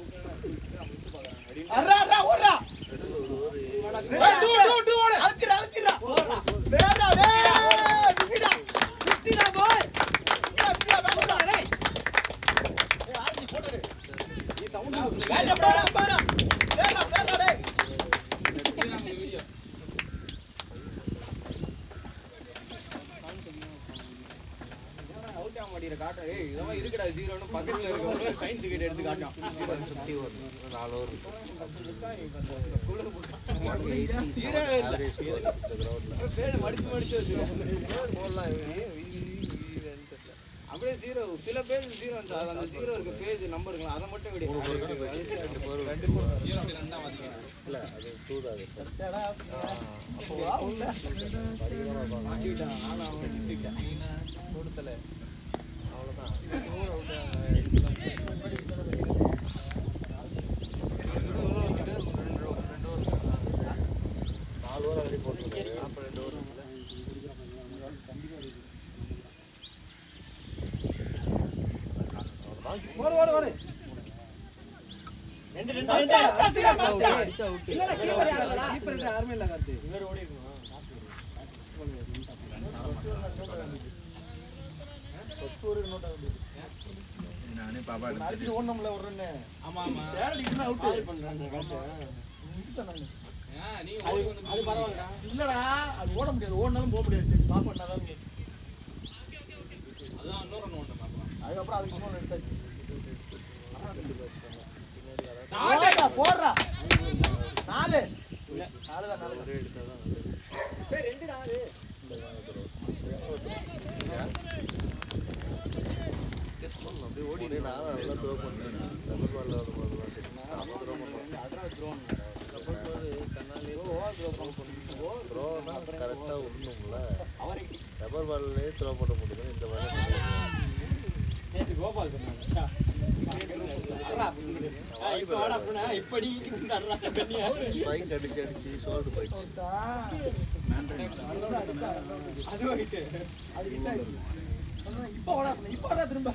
A: இருக்குடா ஜீரோன்னு பக்கத்துல இருக்க சயின்ஸ் கிட்ட எடுத்து காட்டும்
E: 4 ஓவர்
A: மடிச்சு மடிச்சு அப்படியே ஜீரோ சில பேஜ் ஜீரோ அந்த ஜீரோ இருக்க பேஜ் நம்பர் இருக்கலாம் அதை மட்டும் விட
E: இல்ல அது தூதாது
A: கொடுத்தல அவ்வளவுதான்
E: 4 ஓவர் அடி போட்டுருக்காரு
A: அப்ப 2 ஓவர் ஓடு ரெண்டு அடிச்சா அவுட் இல்ல கீப்பர் யாருமே இல்ல கார்த்தி இவர் ஓடி இருக்கணும்
D: நானே பாப்பா
B: நாளைக்கு ஓடணும்ல ஒரு ரன்
D: ஆமா ஆமா
B: தேரலிக்கு அவுட் பண்றாங்க
A: நீ ஓடி வந்து அது பரவாயில்லடா
B: இல்லடா அது ஓட முடியாது ஓடுனாலும் போக முடியாது சரி பாப்பா பண்ணாதான்
A: அதான் இன்னொரு ரன் ஓடணும் பாப்பா
B: அதுக்கப்புறம் அதுக்கு இன்னொரு எடுத்தாச்சு போடுறா 4 இல்ல 4 தான் 4
E: எடுத்தாதான்
A: டேய் ரெண்டுடா அது
E: டெஸ்ட் பண்ணலாம் அப்படியே ஓடி நான் நல்லா த்ரோ பண்ணேன் ரப்பர் பால்ல வர போதும் த்ரோ பண்ணேன்
A: அதரா த்ரோ ரப்பர் பால் கண்ணாலே ஓவர் த்ரோ பண்ணு
E: த்ரோனா கரெக்ட்டா உடணும்ல
A: அவருக்கு
E: ரப்பர் பால்லே த்ரோ பண்ண முடியும் இந்த பால்
B: நேத்து கோபால் சொன்னாங்க இப்போ வாடா புனா இப்படி இந்தறா கண்ணியா
E: ஸ்ட்ரைக் அடிச்சு அடிச்சு ஷோல்டர் போயிடுச்சு
B: அது ஓடிட்டு அது ஹிட் ஆயிடுச்சு இப்போ வாடா திரும்ப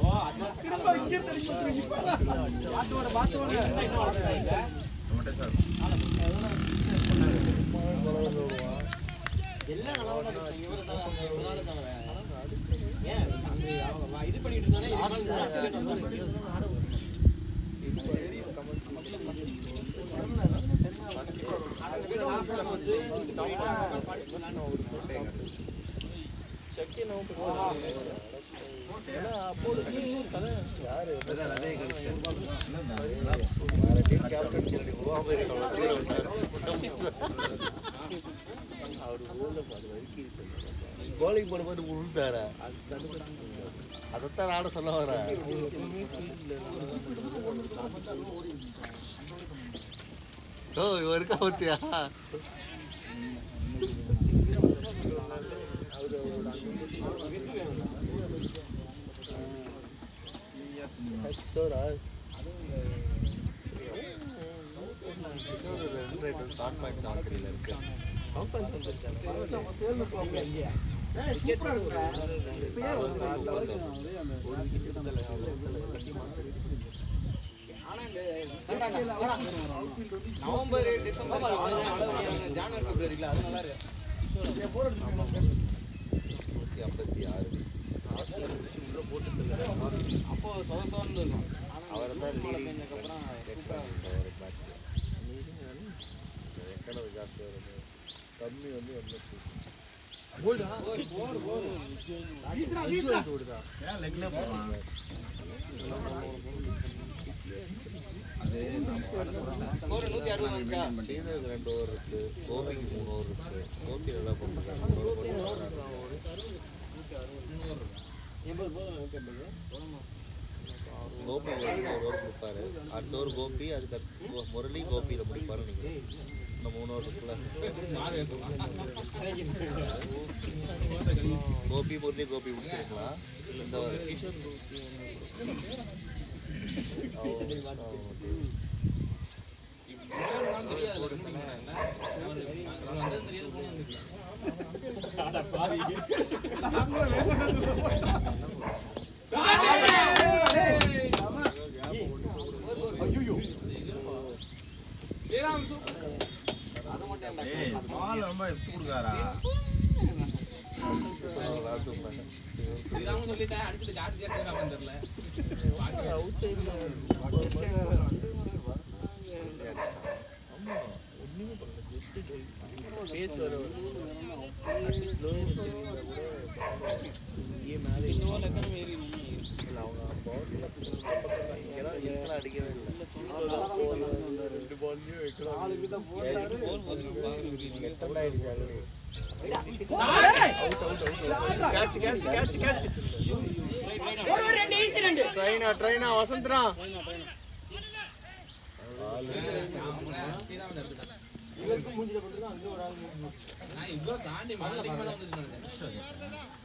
B: ஓ அது திரும்ப இங்க திரும்ப இப்போ பாத்தோட
D: டொமேட்டோ சார்
B: எல்லாம் நல்லா தான் இருந்துச்சு இவர தான் இவரால தான் ஏன் அந்த இது பண்ணிட்டு இருந்தானே
E: கோலிங் போடும்போது உழுந்தாரா அதைத்தான் நானும் சொல்ல வரேன் ஓ இவன் இருக்கா பத்தியா ஷார்ட் பாயிண்ட் 73 இருக்கு
A: நவம்பர் டிசம்பர் ஜனவரி பிப்ரவரில அது நல்லா இருக்கு
E: 156
A: அப்போ சொசோன்னு இருக்கும்
E: அவர் தான்
A: அப்புறம்
E: கம்மி வந்து எம்எஸ்சி
A: ஒரு 160 வந்துச்சா
E: ஸ்ரீதருக்கு 2 ஓவர் இருக்கு கோபிக்கு 3 ஓவர் இருக்கு கோபி நல்லா போட்டுருக்காங்க கோபி 1 ஓவர் கொடுப்பாரு அடுத்த ஓவர் கோபி அதுக்கு முரளி கோபியில முடிப்பாரு நீங்க இன்னும் 3 ஓவர் இருக்குல்ல கோபி முரளி கோபி முடிச்சிருக்கலாம் இந்த ஓவர்
C: பால் ரொம்ப எடுத்து கொடுக்காரா
E: அடிக்கவே
D: ட்ரைனா வசந்தரா
B: இவருக்கு மூஞ்சில போட்டு அங்க ஒரு ஆள்
D: நான் இவ்ளோ தாண்டி மாலைக்கு மேல வந்துட்டேன்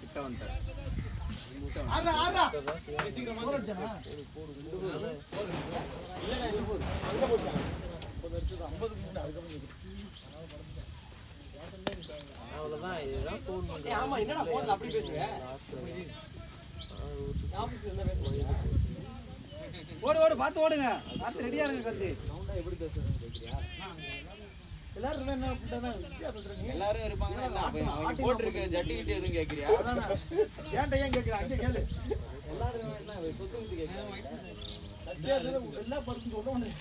D: கிட்ட வந்துட்டேன்
B: ஆறா ஆறா சீக்கிரம் போறச்சனா இல்ல இல்ல போடு அங்க போச்சா 50 மினிட் அதுக்கு அவ்வளவுதான் இதுதான் ஃபோன் பண்ணி ஆமா என்னடா ஃபோன்ல அப்படி பேசுற ஆபீஸ்ல என்ன பேசுறீங்க ஓடு ஓடு பாத்து ஓடுங்க பாத்து ரெடியா இருங்க கத்து சவுண்டா எப்படி பேசுறீங்க கேக்குறியா எல்லாரும் என்ன புட்டனா வித்தியா பேசுறீங்க
A: எல்லாரும் இருப்பாங்க என்ன அவங்க போட்டுருக்க ஜட்டி கிட்ட எதுவும் கேக்குறியா
B: அதானே ஏன்டா ஏன் கேக்குற அங்க கேளு எல்லாரும் என்ன சொத்து வித்து கேக்குறாங்க சத்தியா எல்லா பருப்பு சொல்லுவானே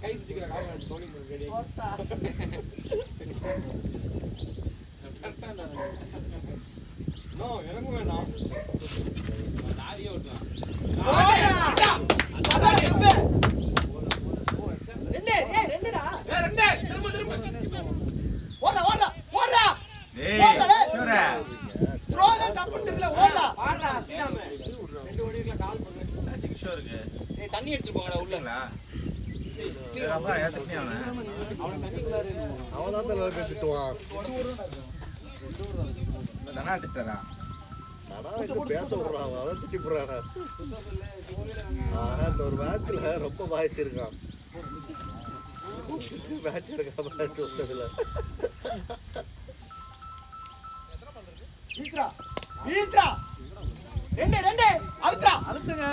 B: கை சுத்திக்கிற காரணம் தோனி ரெடி போட்டா நோ எனக்கு வேணாம்
D: லாரியே ஓட்டலாம்
B: அடடா எப்ப ரெண்டு ஏய் ரெண்டுடா
D: ஏய் ரெண்டு திரும்ப
B: ஓடா ஓடா ஓடா
C: டேய் சூரா
B: த்ரோத தப்புட்டுல ஓடா பாறா சீனாம ரெண்டு ஓடிக்கல கால் பண்ணு
C: கிஷோருக்கு
A: ஏய் தண்ணி எடுத்து போங்கடா உள்ள
C: உள்ளங்களா அப்பா ஏத்துறீங்க
B: அவன தண்ணிக்குள்ளார
E: அவன் தான் தலைவர் திட்டுவான்
C: தானா திட்டறா
E: பேச விடுறான் அவன் திட்டி போடுறானா அந்த ஒரு மேட்ச்ல ரொம்ப பாதிச்சிருக்கான் மேட்ச் இருக்கா மேட்ச் வந்ததுல
B: வீஸ்ரா வீஸ்ரா ரெண்டு ரெண்டு அழுத்தா அழுத்துங்க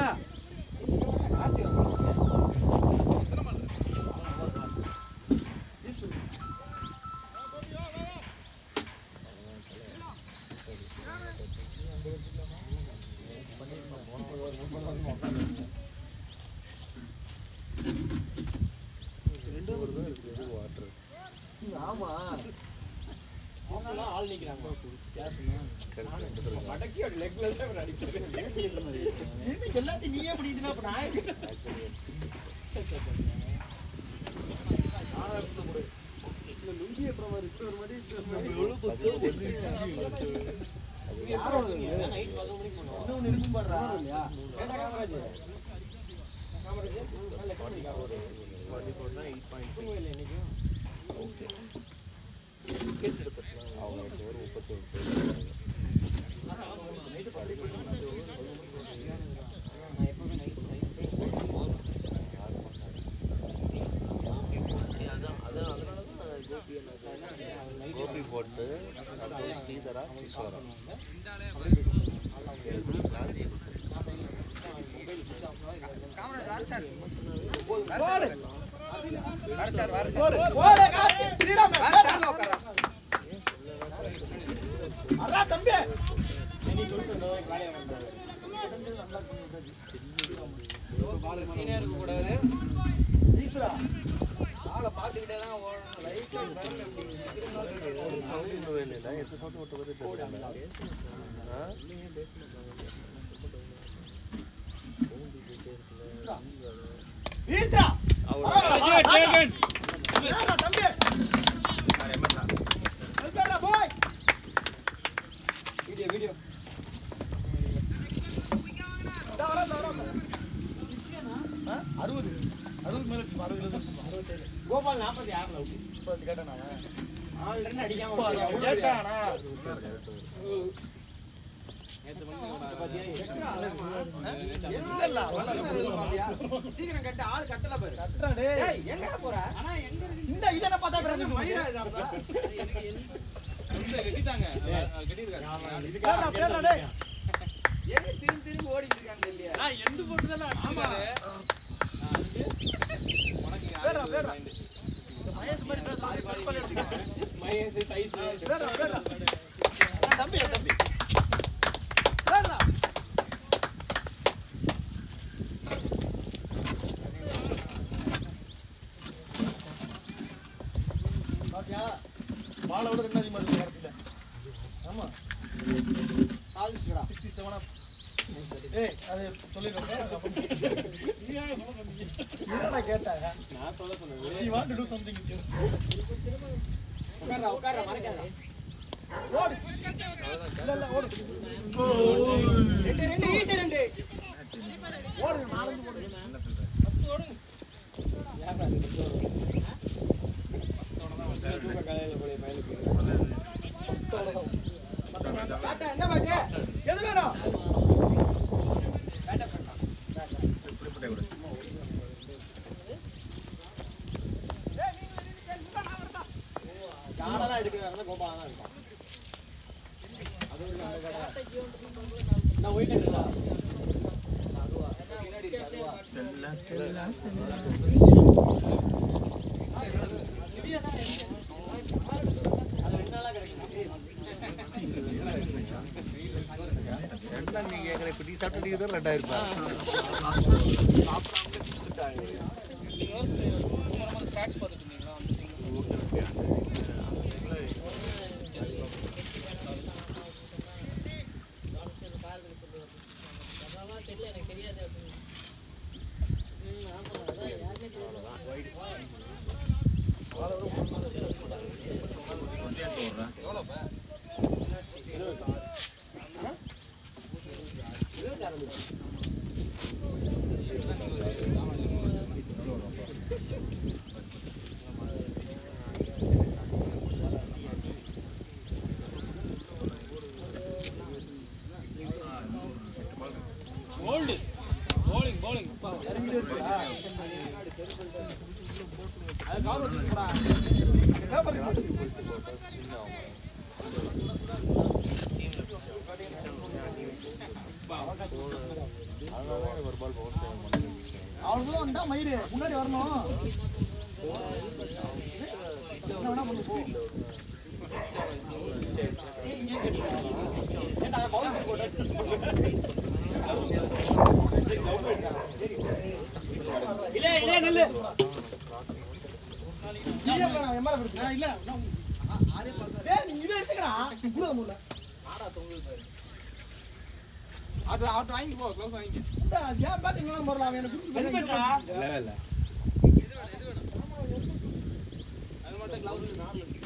B: ஆமா ஆள் நிக்கிறாங்க மடக்கி ஒரு லெக்ல தான் அடிக்கிறது எல்லாத்தையும் நீயே பண்ணிட்டுனா அப்ப நான் லுங்கி அப்புறம் ஒரு மாதிரி இன்னொன்னு இருக்கும் பாடுறா காமராஜ்
E: கோபி போட்டு ஸ்ரீதரா கிஷோரா காந்தி
A: சீனியருக்கு கூடாது ஆளை பார்த்துக்கிட்டே தான் ஓடணும் லைட்டா
E: சவுண்ட் இல்லைடா எத்தனை சவுண்ட் விட்டு வருது தெரியல
B: வீடியோ கோபால் 46 கேட்டானா ஆல்ரெடி அடிக்காம கேட்டானா
A: சீக்கிரம் கட்ட ஆள் கட்டல பாரு.
B: கட்டுறா டேய்.
A: ஏய் எங்க போற? ஆனா எங்க இருக்கு?
B: இந்த இதென்ன பார்த்தா பிறகு
A: மயிரா இது அப்ப.
D: கட்டிட்டாங்க கட்டிருக்காங்க
B: இதுக்காக பேரா டேய்.
A: எங்க திரும்பி திரும்பி ஓடிட்டு இருக்காங்க இல்லையா?
D: நான் எந்த போட்டு தான் அடிச்சாரு
B: பேரா பேரா. இந்த மகேஷ் மாதிரி பேச பண்ணி எடுத்துக்க.
C: மகேஷ் சைஸ்
B: பேரா பேரா. தம்பி தம்பி. பேரா. பாத்தியா? பாலோட ரெண்டு அதிகமா இருக்கு கடைசில. ஆமா.
A: சால்ஸ்டா.
B: 67 ஏய் அது சொல்லிடுறேன். என்னடா கேட்டாங்க?
C: நான் சொல்ல சொன்னேன்
B: You want to do something with you.
A: உட்கார மறக்காத.
B: ஓடு. இல்ல இல்ல ஓடு.
A: ரெண்டு ஈஸி ரெண்டு.
B: ஓடு நாலஞ்சு ஓடு.
A: பாட்டா என்ன பாட்டு? எது வேணும்?
C: யாரெல்லாம் எடுக்கிறாங்க கோபாலா தான் இருக்கான் நான் ஒயிட் எடுத்தா
A: அதுவா பின்னாடி இருக்கு அதுவா.
C: அது 2 நாளா கிடைக்கும்
E: ரெண்டாம் நீ கேட்குற இப்போ நீ சாப்பிட்டு தான் 2000 ரூபாய்.
D: நீங்க வந்து ஸ்டார்ட்ஸ் பார்த்துட்டு இருந்தீங்களா bowling அது கவர் வச்சு போடா
B: பேப்பர்
E: அதனால எனக்கு ஒரு பால் பவர் செய்ய மாட்டேன்.
B: அவனுக்குள்ள வந்தா மயிறு முன்னாடி வரணும். என்ன வேணா பண்ணு போ.
C: ஏன்டா பவுன்ஸ் போடு இல்ல நில்லு
B: நீயே போடா என் மேல விடு. இல்ல ஆரே பார்த்தா டேய் நீ இத எடுத்துக்கடா. புடுங்க முடியல.
A: ஆடா தொங்குது பாரு.
D: அது ஆட் வாங்கி போ க்ளவுஸ் வாங்கி
B: டா ஏன் பேட்டிங் எல்லாம் வரல அவன் எனக்கு
C: ஹெல்மெட்டா
D: இல்ல அது மட்டும் க்ளவுஸ் நார்ல இருக்கு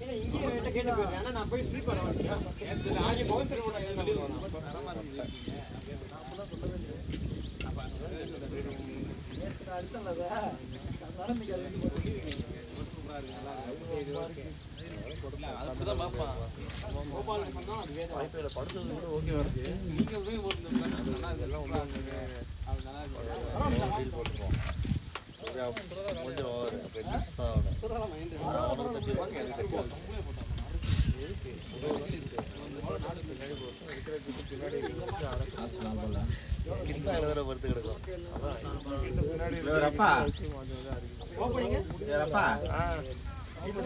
C: இல்ல இங்க கிட்ட கேட்டு போறேன் ஆனா நான் போய் ஸ்லீப் பண்ண மாட்டேன் இது ஆகி பவுன்சர் போட வெளிய வரணும்
D: தரமா இருக்கீங்க
B: நான் சொல்லவே இல்லை. நேத்து அடிச்சலடா. நடந்துக்க ரெண்டு
D: அதுதான் பாப்பா
C: கோபால் சொன்னா அது வேற
E: வாய்ப்பேல படுத்தது கூட ஓகேவா இருக்கு.
D: நீங்க போய் போறது நல்லா
E: இதெல்லாம் உள்ள வந்து
D: அது நல்லா இருக்கு
E: ஃபீல் பண்ணுறோம். கொஞ்சம் ஓவர் அப்போ மிக்ஸ் தான் ஆகணும். கிட்ட வேற படுத்து கிடக்கும்.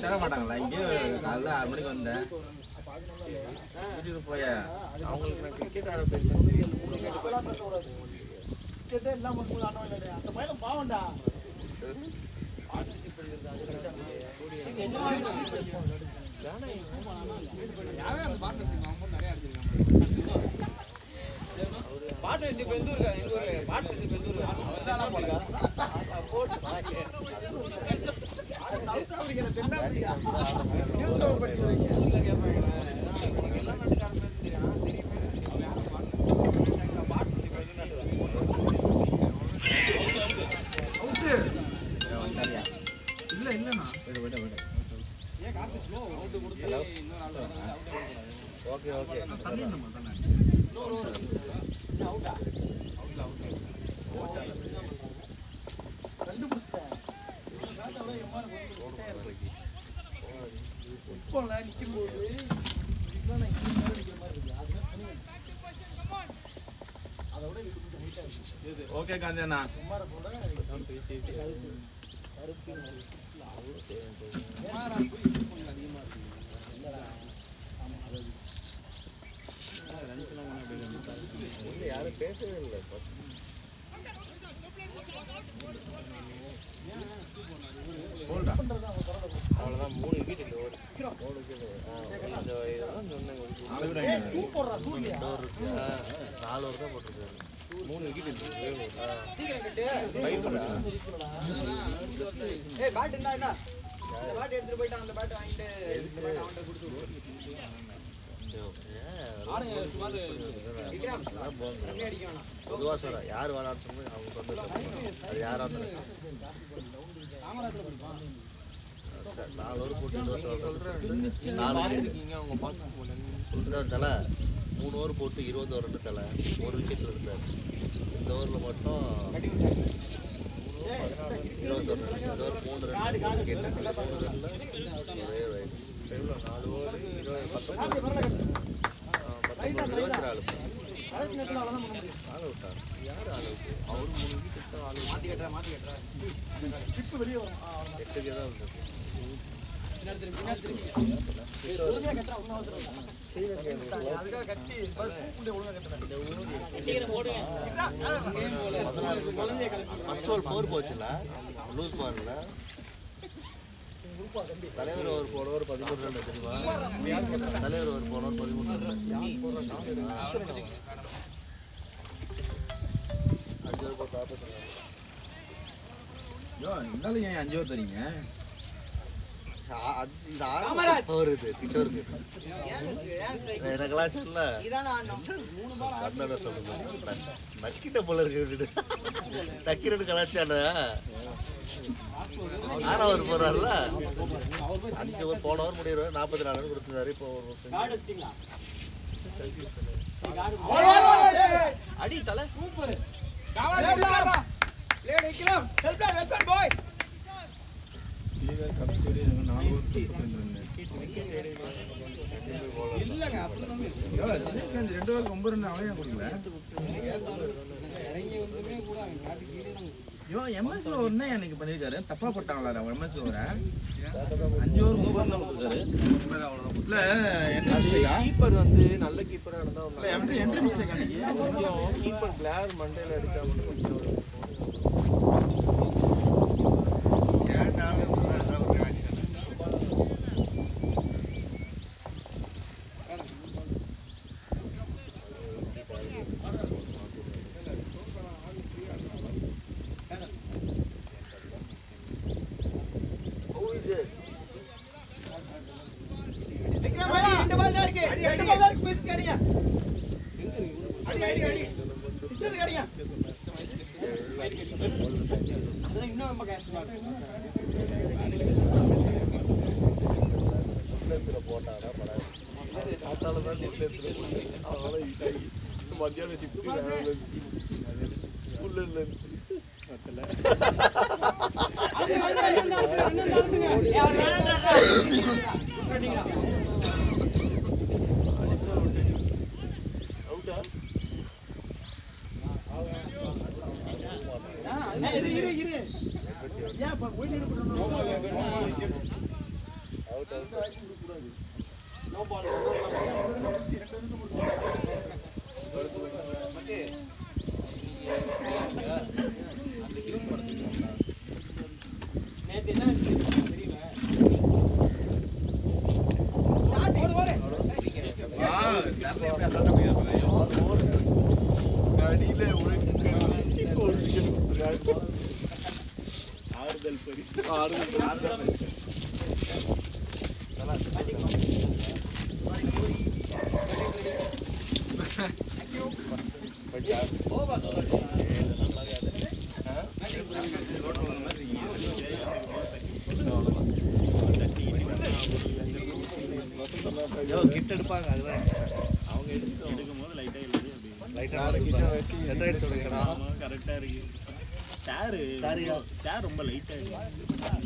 F: தர மாட்டாங்களா இங்கே காலைல 6 மணிக்கு வந்தேன் வீட்டுக்கு போய
E: அவங்களுக்கு நான் கிரிக்கெட் ஆட போயிருக்கேன்.
B: கிட்டே இல்லாம கூட ஆனவன் இல்லடா. அந்த பையன் பாவம்டா.
D: யாரே அந்த பார்ட்னர்ஷிப் அமௌண்ட் நிறைய அடிச்சிருக்காங்க
A: பார்ட்னர்ஷிப் எந்த ஊருக்கு? எங்க ஊரு பார்ட்னர்ஷிப் எந்த ஊரு? அவன் தான போடா. போட் பாக்க.
B: சவுத் ஆப்பிரிக்கால தென்னாப்பிரிக்கா. நியூஸ் பேப்பர் படிக்கிறீங்க.
A: ஊர்ல கேட்பாங்க. உங்களுக்கு எல்லாம் நாட்டுக்காரங்க தெரியும். தெரியுமே. அவன் யாரும் பார்ட்னர்ஷிப் எது நாட்டுவாங்க?
B: அவுட். இல்ல இல்லண்ணா.
A: ஏன் காப்பி ஸ்லோ அவுட் கொடுத்து இன்னொரு ஆள் வந்து அவுட் ஆயிடுறாங்க.
E: ஓகே ஓகே
F: ஓகே காந்தி அண்ணா
E: யாரும் பேசவே இல்லை அவ்வளோதான் 3 விக்கெட் இந்த ஓவர் 3 விக்கெட் இந்த இதெல்லாம் சொன்னேன் 4 ஓவர் தான் போட்டிருக்காரு 3 விக்கெட் இருக்கு
A: பேட் இருந்தா என்ன பேட் எடுத்துட்டு போயிட்டான் அந்த பேட் வாங்கிட்டு அவன்கிட்ட கொடுத்து
E: பொதுவாக சொல்கிறேன் யார் விளாட சொன்னா அவங்க வந்து அது யாராக இருந்தாலும் 4 ஓவர் போட்டு 4 தலை 3 ஓவர் போட்டு 20 ஓவர் தலை 1 விக்கெட்டில் இருந்தார் இந்த ஓவரில் மட்டும் 20 ஓவர் இந்த ஓவர் 3 ரன் விக்கெட் 3 ரன்ல ஒரே ரைட் 4 ஓவர் 24 ஆள் விட்டார் யார் ஆள் விட்டு அவர் 3 விக்கெட் ஆள் மாற்றி கட்டுறா 8 தான் இருந்தது ஃபர்ஸ்ட் ஓவர் 4 போச்சுல லூஸ் பால்ல தலைவர் ஓவர் போனவர் 13 ரன் தெரியுமா தலைவர் ஓவர் போனவர் 13 ரன் 5 ஓவர் போட்டு ஆப்போசிட்
F: இருந்தாலும் ஏன் 5 ஓவர் தரீங்க
E: வருது கிஷோருக்கு எனக்கெல்லாம் சொல்ல கன்னட சொல்லுங்க நக்கிட்ட போல இருக்கு நக்கிறன்னு கலாச்சார 6 ஓவர் போறாருல 5 ஓவர் போன ஓவர் முடியும் 44 ரன் கொடுத்துருந்தாரு இப்போ
A: அடி தலை சூப்பர்
F: கடைசி 4 ஓவர்
A: இல்லங்க அப்படிதான்
F: 2 ஓவர் 9 ரன் அவன் கொடுக்கல
A: இறங்கி வந்துமே கூட
F: இவன் எம்எஸ்ல ஒண்ணே எனக்கு பண்ணிருக்காரு தப்பா போட்டாங்களா அவன் எம்எஸ்ல ஒரு 5 ஓவர் 9 ரன் கொடுத்தாரு இல்ல என்ட்ரி மிஸ்டேக்கா
A: கீப்பர் வந்து நல்ல கீப்பரா இருந்தா
F: இல்ல என்ட்ரி மிஸ்டேக் அன்னைக்கு
A: கீப்பர் கிளார் மண்டையில அடிச்சா மட்டும் கொஞ்சம்
E: ஏன்டாலும் இப்படிதான் ஒரு ஆக்ஷன் போட்டாடா படம்
A: மத்தியானம் ஷிஃப்ட்
F: ஆறுதல் பரிசு
E: கிட்ட எடுப்பாங்க அதுதான்
C: அவங்க எடுக்கும் போது லைட்டா இல்லது அப்படி
E: லைட்டா சொல்லுங்கடா
C: கரெக்டா இருக்கு சேர் ரொம்ப லைட்டா இருக்கு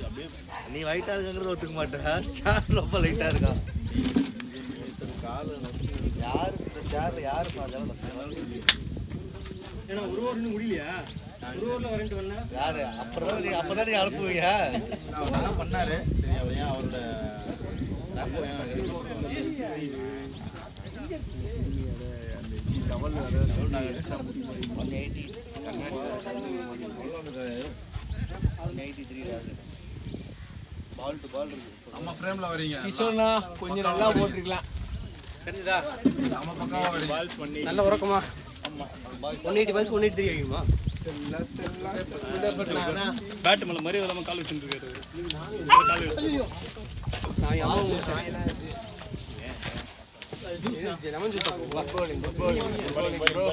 C: அப்படியே
E: நீ ஒயிட்டா இருக்குங்கிறது ஒத்துக்க மாட்டேன் சேர் ரொம்ப லைட்டா இருக்கா யாரு இந்த சேர்ல யாரு பார்த்தாலும்
B: ஏன்னா ஒரு ஓவர் இன்னும் முடியலையா ஒரு ஓவர்ல வரேன்ட்டு வந்தா
E: யாரு அப்பதான் நீ அனுப்புவீங்க
F: நல்லா பண்ணாரு சரி அவர் ஏன் அவரோட
E: பால் டு பால் இருக்கு
F: செம்ம ஃப்ரேம்ல வரீங்க
D: கிஷோர்னா கொஞ்சம் நல்லா போட்டிருக்கலாம்
B: தெரியுதா
F: செம்ம பக்காவா வரீங்க
C: பால்ஸ் பண்ணி
B: நல்ல உறக்கமா 180 பால்ஸ் 183 அடிக்குமா
C: பேட் மேல மாதிரி விடாம கால் வச்சுட்டு இருக்காரு கால் வச்சு
B: நான் அம்மா lemon juice
D: good bowling bro